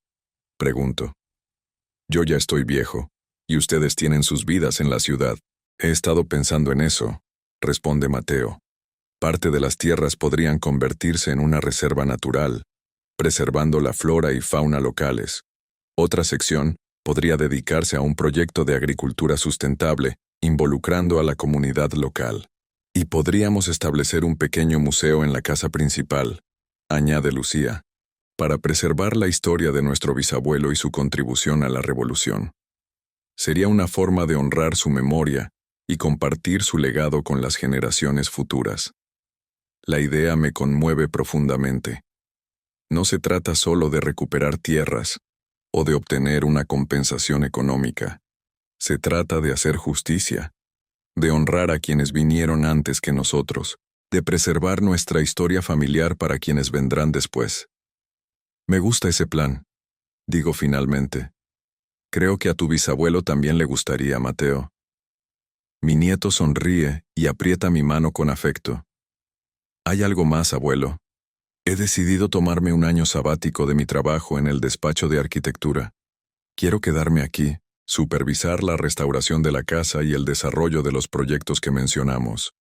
pregunto. Yo ya estoy viejo, y ustedes tienen sus vidas en la ciudad. He estado pensando en eso, responde Mateo. Parte de las tierras podrían convertirse en una reserva natural, preservando la flora y fauna locales. Otra sección podría dedicarse a un proyecto de agricultura sustentable, involucrando a la comunidad local. Y podríamos establecer un pequeño museo en la casa principal, añade Lucía, para preservar la historia de nuestro bisabuelo y su contribución a la revolución. Sería una forma de honrar su memoria y compartir su legado con las generaciones futuras. La idea me conmueve profundamente. No se trata solo de recuperar tierras o de obtener una compensación económica. Se trata de hacer justicia, de honrar a quienes vinieron antes que nosotros, de preservar nuestra historia familiar para quienes vendrán después. Me gusta ese plan, digo finalmente. Creo que a tu bisabuelo también le gustaría, Mateo. Mi nieto sonríe y aprieta mi mano con afecto. ¿Hay algo más, abuelo? He decidido tomarme un año sabático de mi trabajo en el despacho de arquitectura. Quiero quedarme aquí, supervisar la restauración de la casa y el desarrollo de los proyectos que mencionamos.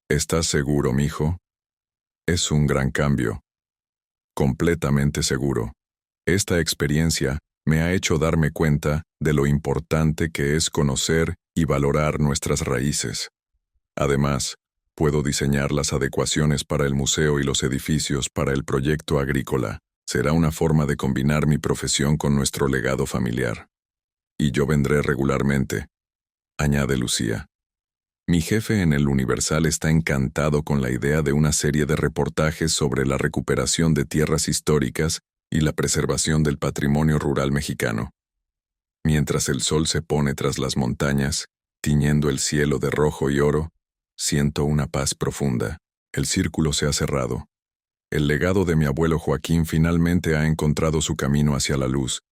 ¿Estás seguro, mijo? Es un gran cambio. Completamente seguro. Esta experiencia me ha hecho darme cuenta de lo importante que es conocer y valorar nuestras raíces. Además, puedo diseñar las adecuaciones para el museo y los edificios para el proyecto agrícola. Será una forma de combinar mi profesión con nuestro legado familiar. Y yo vendré regularmente, añade Lucía. Mi jefe en el Universal está encantado con la idea de una serie de reportajes sobre la recuperación de tierras históricas y la preservación del patrimonio rural mexicano. Mientras el sol se pone tras las montañas, tiñendo el cielo de rojo y oro, siento una paz profunda. El círculo se ha cerrado. El legado de mi abuelo Joaquín finalmente ha encontrado su camino hacia la luz,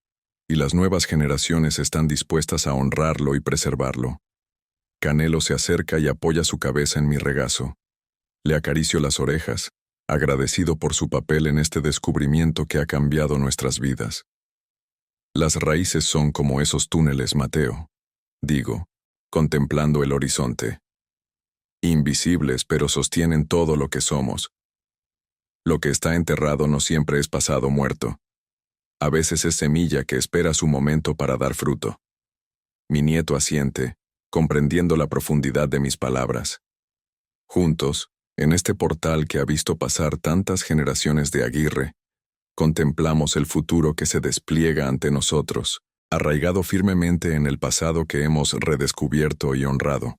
y las nuevas generaciones están dispuestas a honrarlo y preservarlo. Canelo se acerca y apoya su cabeza en mi regazo. Le acaricio las orejas, agradecido por su papel en este descubrimiento que ha cambiado nuestras vidas. Las raíces son como esos túneles, Mateo, digo, contemplando el horizonte. Invisibles, pero sostienen todo lo que somos. Lo que está enterrado no siempre es pasado muerto. A veces es semilla que espera su momento para dar fruto. Mi nieto asiente, comprendiendo la profundidad de mis palabras. Juntos, en este portal que ha visto pasar tantas generaciones de Aguirre, contemplamos el futuro que se despliega ante nosotros, arraigado firmemente en el pasado que hemos redescubierto y honrado.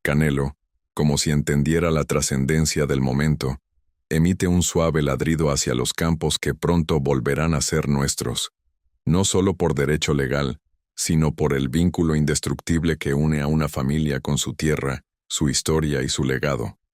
Canelo, como si entendiera la trascendencia del momento, emite un suave ladrido hacia los campos que pronto volverán a ser nuestros, no solo por derecho legal, sino por el vínculo indestructible que une a una familia con su tierra, su historia y su legado.